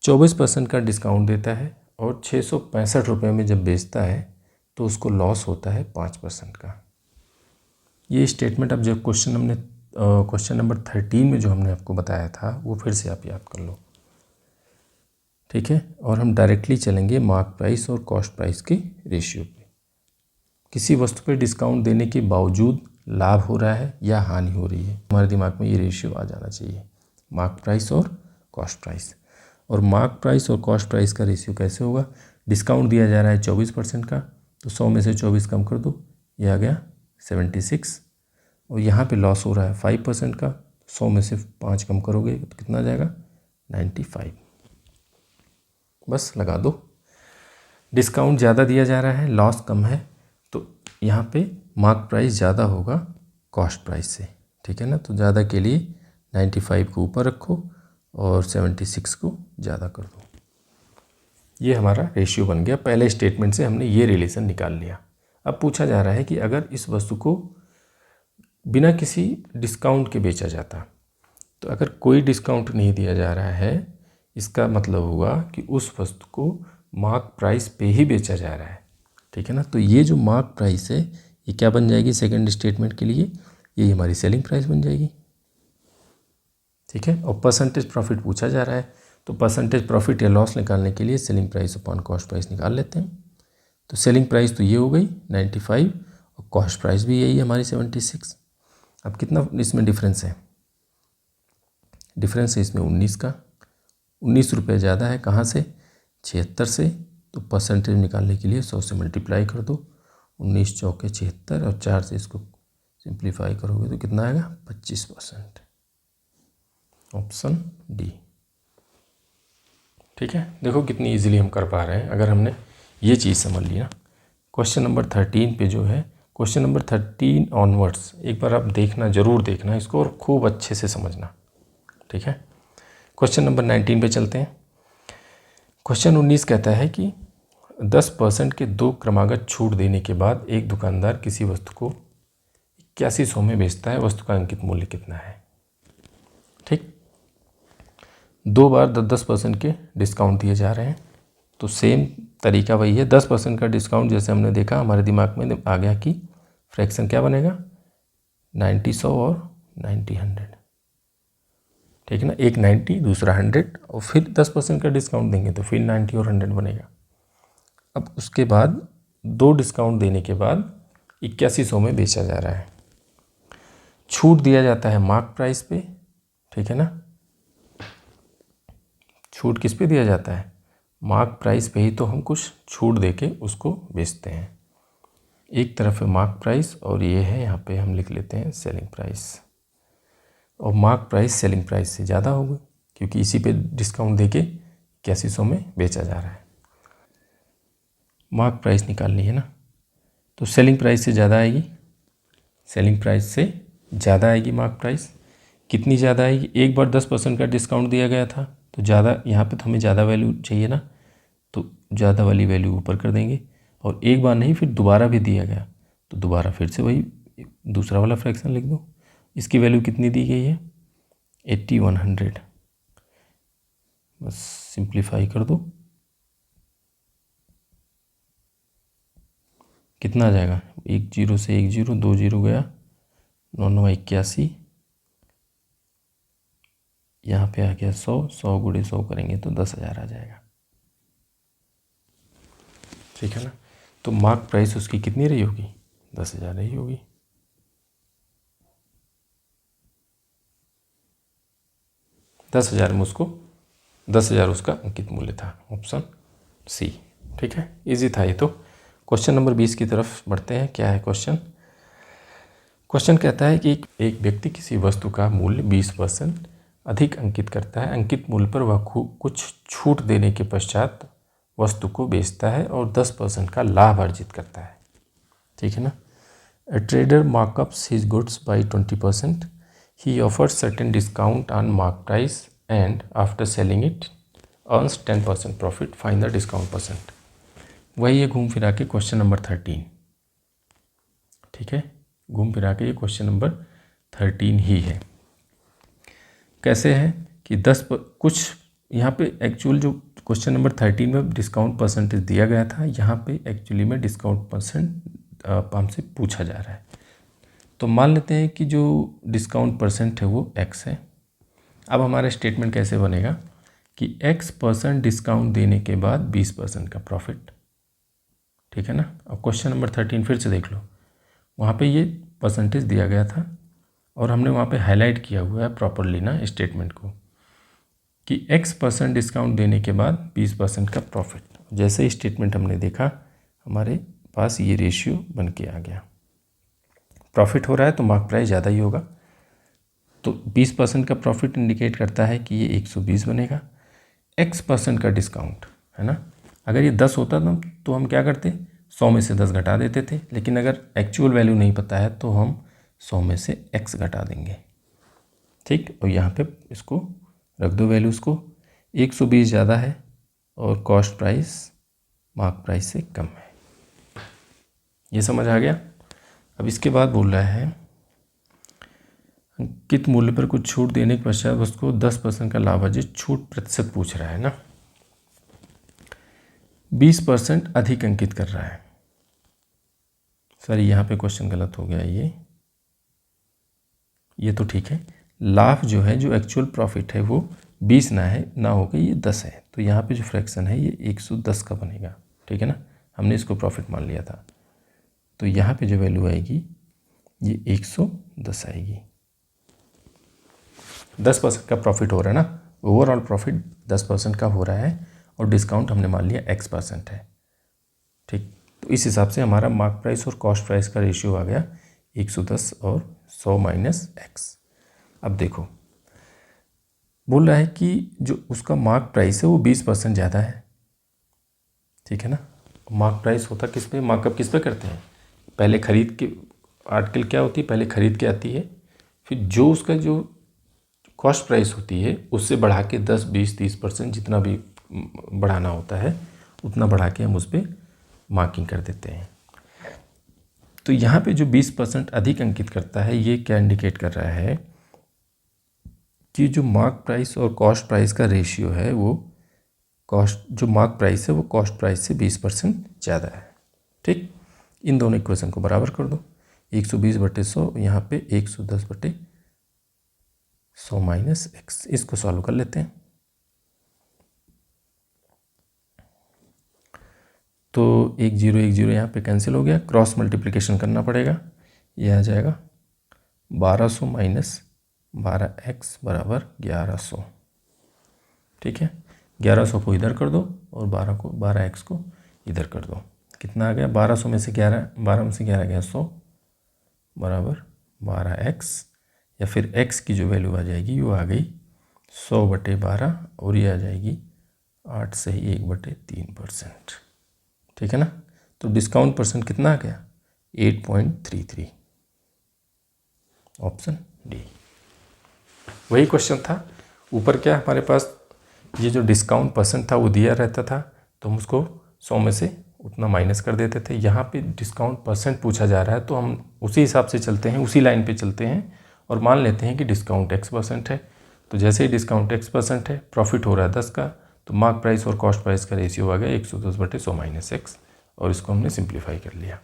24% का डिस्काउंट देता है और 665 रुपये में जब बेचता है तो उसको लॉस होता है 5% का। ये स्टेटमेंट अब जो क्वेश्चन नंबर 13 में जो हमने आपको बताया था वो फिर से आप याद कर लो, ठीक है। और हम डायरेक्टली चलेंगे मार्क प्राइस और कॉस्ट प्राइस के रेशियो पे। किसी वस्तु पे डिस्काउंट देने के बावजूद लाभ हो रहा है या हानि हो रही है, हमारे दिमाग में ये रेशियो आ जाना चाहिए, मार्क प्राइस और कॉस्ट प्राइस। और मार्क प्राइस और कॉस्ट प्राइस का रेशियो कैसे होगा, डिस्काउंट दिया जा रहा है 24% का, तो 100 में से 24 कम कर दो, ये आ गया 76, और यहाँ पे लॉस हो रहा है 5% का, 100 में से 5 कम करोगे तो कितना आ जाएगा 95, बस लगा दो। डिस्काउंट ज़्यादा दिया जा रहा है, लॉस कम है, तो यहाँ पे मार्क प्राइस ज़्यादा होगा कॉस्ट प्राइस से, ठीक है ना। तो ज़्यादा के लिए 95 को ऊपर रखो और 76 को ज़्यादा कर दो। ये हमारा रेशियो बन गया। पहले स्टेटमेंट से हमने ये रिलेशन निकाल लिया। अब पूछा जा रहा है कि अगर इस वस्तु को बिना किसी डिस्काउंट के बेचा जाता, तो अगर कोई डिस्काउंट नहीं दिया जा रहा है, इसका मतलब हुआ कि उस वस्तु को मार्क प्राइस पे ही बेचा जा रहा है, ठीक है ना। तो ये जो मार्क प्राइस है ये क्या बन जाएगी सेकंड स्टेटमेंट के लिए, ये हमारी सेलिंग प्राइस बन जाएगी, ठीक है। और परसेंटेज प्रॉफिट पूछा जा रहा है, तो परसेंटेज प्रॉफिट या लॉस निकालने के लिए selling price upon cost price निकाल लेते हैं। तो सेलिंग प्राइस तो ये हो गई 95 और कॉस्ट प्राइस भी यही है हमारी 76। अब कितना इसमें डिफरेंस है? डिफरेंस है इसमें 19 का। 19 रुपये ज़्यादा है, कहाँ से? 76 से। तो परसेंटेज निकालने के लिए 100 से मल्टीप्लाई कर दो। 19 चौके 76 और 4 से इसको सिंप्लीफाई करोगे तो कितना आएगा? 25%। Option D. ठीक है, देखो कितनी इजीली हम कर पा रहे हैं अगर हमने ये चीज़ समझ ली ना। क्वेश्चन नंबर 13 पे जो है, क्वेश्चन नंबर 13 ऑनवर्ड्स एक बार आप देखना, ज़रूर देखना इसको और खूब अच्छे से समझना। ठीक है, क्वेश्चन नंबर 19 पे चलते हैं। क्वेश्चन 19 कहता है कि 10% के 2 क्रमागत छूट देने के बाद एक दुकानदार किसी वस्तु को 8100 में बेचता है, वस्तु का अंकित मूल्य कितना है? ठीक, 2 बार 10% के डिस्काउंट दिए जा रहे हैं, तो सेम तरीका वही है। 10% का डिस्काउंट जैसे हमने देखा, हमारे दिमाग में आ गया कि फ्रैक्शन क्या बनेगा? 90 100 और 90 100। ठीक है ना, एक 90 दूसरा 100 और फिर 10% का डिस्काउंट देंगे तो फिर 90 और 100 बनेगा। अब उसके बाद 2 डिस्काउंट देने के बाद 8100 में बेचा जा रहा है। छूट दिया जाता है मार्क प्राइस पे। ठीक है ना, छूट किस पे दिया जाता है? मार्क प्राइस पे ही तो हम कुछ छूट देके उसको बेचते हैं। एक तरफ है मार्क प्राइस और ये है यहाँ पे हम लिख लेते हैं सेलिंग प्राइस। और मार्क प्राइस सेलिंग प्राइस से ज़्यादा होगी क्योंकि इसी पे डिस्काउंट देके 8100 में बेचा जा रहा है। मार्क प्राइस निकालनी है ना, तो सेलिंग प्राइस से ज़्यादा आएगी, सेलिंग प्राइस से ज़्यादा आएगी मार्क प्राइस। कितनी ज़्यादा आएगी? एक बार 10% का डिस्काउंट दिया गया था तो ज़्यादा, यहाँ पे तो हमें ज़्यादा वैल्यू चाहिए ना, तो ज़्यादा वाली वैल्यू ऊपर कर देंगे। और एक बार नहीं, फिर दोबारा भी दिया गया तो दोबारा फिर से वही दूसरा वाला फ्रैक्शन लिख दो। इसकी वैल्यू कितनी दी गई है? 8100। बस सिंप्लीफाई कर दो, कितना आ जाएगा? 1 0 से 1 0, 2 0 गया, 9 9 81। यहाँ पे आ गया 100, 100 गुणे 100 करेंगे तो 10,000 आ जाएगा। ठीक है ना, तो मार्क प्राइस उसकी कितनी रही होगी? 10,000 रही होगी। दस हज़ार में उसको 10,000 उसका अंकित मूल्य था। Option C. ठीक है, इजी था ये तो। क्वेश्चन नंबर 20 की तरफ बढ़ते हैं। क्या है क्वेश्चन? क्वेश्चन कहता है कि एक व्यक्ति किसी वस्तु का मूल्य 20% अधिक अंकित करता है। अंकित मूल्य पर वह कुछ छूट देने के पश्चात वस्तु को बेचता है और 10% का लाभ अर्जित करता है। ठीक है ना, A trader markups his goods by 20%. He offers certain discount on mark price and after selling it earns 10% profit. Find the discount percent. वही है घूम फिरा के क्वेश्चन नंबर 13। ठीक है, घूम फिरा के ये क्वेश्चन नंबर 13 ही है। कैसे है कि कुछ यहाँ पे एक्चुअल जो क्वेश्चन नंबर 13 में डिस्काउंट परसेंटेज दिया गया था, यहाँ पे एक्चुअली में डिस्काउंट परसेंट हमसे पूछा जा रहा है। तो मान लेते हैं कि जो डिस्काउंट परसेंट है वो x है। अब हमारा स्टेटमेंट कैसे बनेगा कि x% डिस्काउंट देने के बाद 20% का प्रॉफिट। ठीक है ना, अब क्वेश्चन नंबर 13 फिर से देख लो, वहाँ पे ये परसेंटेज दिया गया था और हमने वहाँ पे हाईलाइट किया हुआ है प्रॉपरली ना स्टेटमेंट को कि x% डिस्काउंट देने के बाद 20% का प्रॉफिट। जैसे स्टेटमेंट हमने देखा, हमारे पास ये रेशियो बन के आ गया। प्रॉफिट हो रहा है तो मार्क प्राइस ज़्यादा ही होगा, तो 20% का प्रॉफिट इंडिकेट करता है कि ये 120 बनेगा। x% का डिस्काउंट है ना, अगर ये 10 होता ना तो हम क्या करते, 100 में से 10 घटा देते थे, लेकिन अगर एक्चुअल वैल्यू नहीं पता है तो हम 100 में से x घटा देंगे। ठीक, और यहाँ पे इसको रख दो वैल्यूज़ को। 120 ज़्यादा है और कॉस्ट प्राइस मार्क प्राइस से कम है। ये समझ आ गया। अब इसके बाद बोल रहा है अंकित मूल्य पर कुछ छूट देने के पश्चात उसको 10% का लाभ अर्जित, छूट प्रतिशत पूछ रहा है ना। 20% अधिक अंकित कर रहा है। सर यहाँ पे क्वेश्चन गलत हो गया, ये तो ठीक है। लाभ जो है, जो एक्चुअल प्रॉफिट है वो 20 ना होकर ये 10 है, तो यहाँ पे जो फ्रैक्शन है ये 110 का बनेगा। ठीक है ना, हमने इसको प्रॉफिट मान लिया था, तो यहाँ पे जो वैल्यू आएगी ये 110 आएगी। 10% का प्रॉफिट हो रहा है ना, ओवरऑल प्रॉफिट 10% का हो रहा है और डिस्काउंट हमने मान लिया X% है। ठीक, तो इस हिसाब से हमारा मार्क प्राइस और कॉस्ट प्राइस का रेशियो आ गया 110 और 100 माइनस X। अब देखो बोल रहा है कि जो उसका मार्क प्राइस है वो 20% ज़्यादा है। ठीक है ना, मार्क प्राइस होता किस पे, मार्कअप किस पे करते हैं, पहले खरीद के, आर्टिकल क्या होती है, पहले खरीद के आती है, फिर जो उसका जो कॉस्ट प्राइस होती है उससे बढ़ा के 10, 20, 30% जितना भी बढ़ाना होता है उतना बढ़ा के हम उस पर मार्किंग कर देते हैं। तो यहाँ पे जो 20% अधिक अंकित करता है ये क्या इंडिकेट कर रहा है कि जो मार्क प्राइस और कॉस्ट प्राइस का रेशियो है वो जो मार्क प्राइस है वो कॉस्ट प्राइस से 20% ज़्यादा है। ठीक, इन दोनों इक्वेशन को बराबर कर दो, 120/100 यहाँ पे 110/100 माइनस X। इसको सॉल्व कर लेते हैं। तो 1 0 1 0 यहाँ पे कैंसिल हो गया, क्रॉस मल्टीप्लिकेशन करना पड़ेगा, ये आ जाएगा 1200 माइनस 12X बराबर 1100। ठीक है, 1100 को इधर कर दो और 12X को इधर कर दो, कितना आ गया, 1200 में से 11, 12 में से 11 गया 100 बराबर 12X, या फिर X की जो वैल्यू आ जाएगी वो आ गई 100/12 और ये आ जाएगी 8 से ही 1/3%। ठीक है ना, तो डिस्काउंट परसेंट कितना आ गया 8.33, ऑप्शन डी। वही क्वेश्चन था, ऊपर क्या हमारे पास ये जो डिस्काउंट परसेंट था वो दिया रहता था तो हम उसको 100 में से उतना माइनस कर देते थे। यहाँ पे डिस्काउंट परसेंट पूछा जा रहा है तो हम उसी हिसाब से चलते हैं, उसी लाइन पे चलते हैं और मान लेते हैं कि डिस्काउंट X% है। तो जैसे ही डिस्काउंट X% है, प्रॉफिट हो रहा है 10 का, तो मार्क प्राइस और कॉस्ट प्राइस का रेशियो आ गया 110/100 माइनस X, और इसको हमने सिंप्लीफाई कर लिया।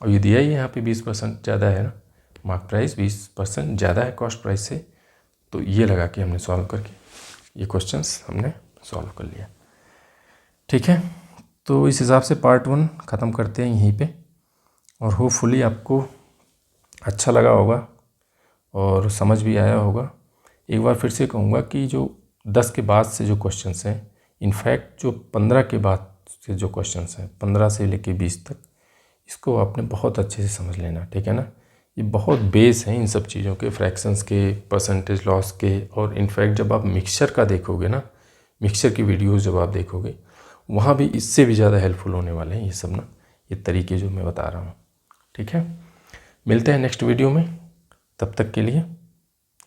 और ये दिया ही यहाँ पे 20% ज़्यादा है ना, मार्क प्राइस 20% ज़्यादा है कॉस्ट प्राइस से, तो ये लगा के हमने सॉल्व करके ये क्वेश्चंस हमने सॉल्व कर लिया। ठीक है, तो इस हिसाब से पार्ट 1 ख़त्म करते हैं यहीं पे, और होपफुली आपको अच्छा लगा होगा और समझ भी आया होगा। एक बार फिर से कहूँगा कि जो 10 के बाद से जो क्वेश्चंस हैं, इनफैक्ट जो 15 के बाद से जो क्वेश्चंस हैं, 15 से लेके 20 तक, इसको आपने बहुत अच्छे से समझ लेना। ठीक है ना, ये बहुत बेस हैं इन सब चीज़ों के, फ्रैक्शंस के, परसेंटेज लॉस के, और इनफैक्ट जब आप मिक्सचर का देखोगे ना, मिक्सचर की वीडियोस जब आप देखोगे वहाँ भी इससे भी ज़्यादा हेल्पफुल होने वाले हैं ये सब ना, ये तरीके जो मैं बता रहा हूँ। ठीक है, मिलते हैं नेक्स्ट वीडियो में, तब तक के लिए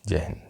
जय हिंद।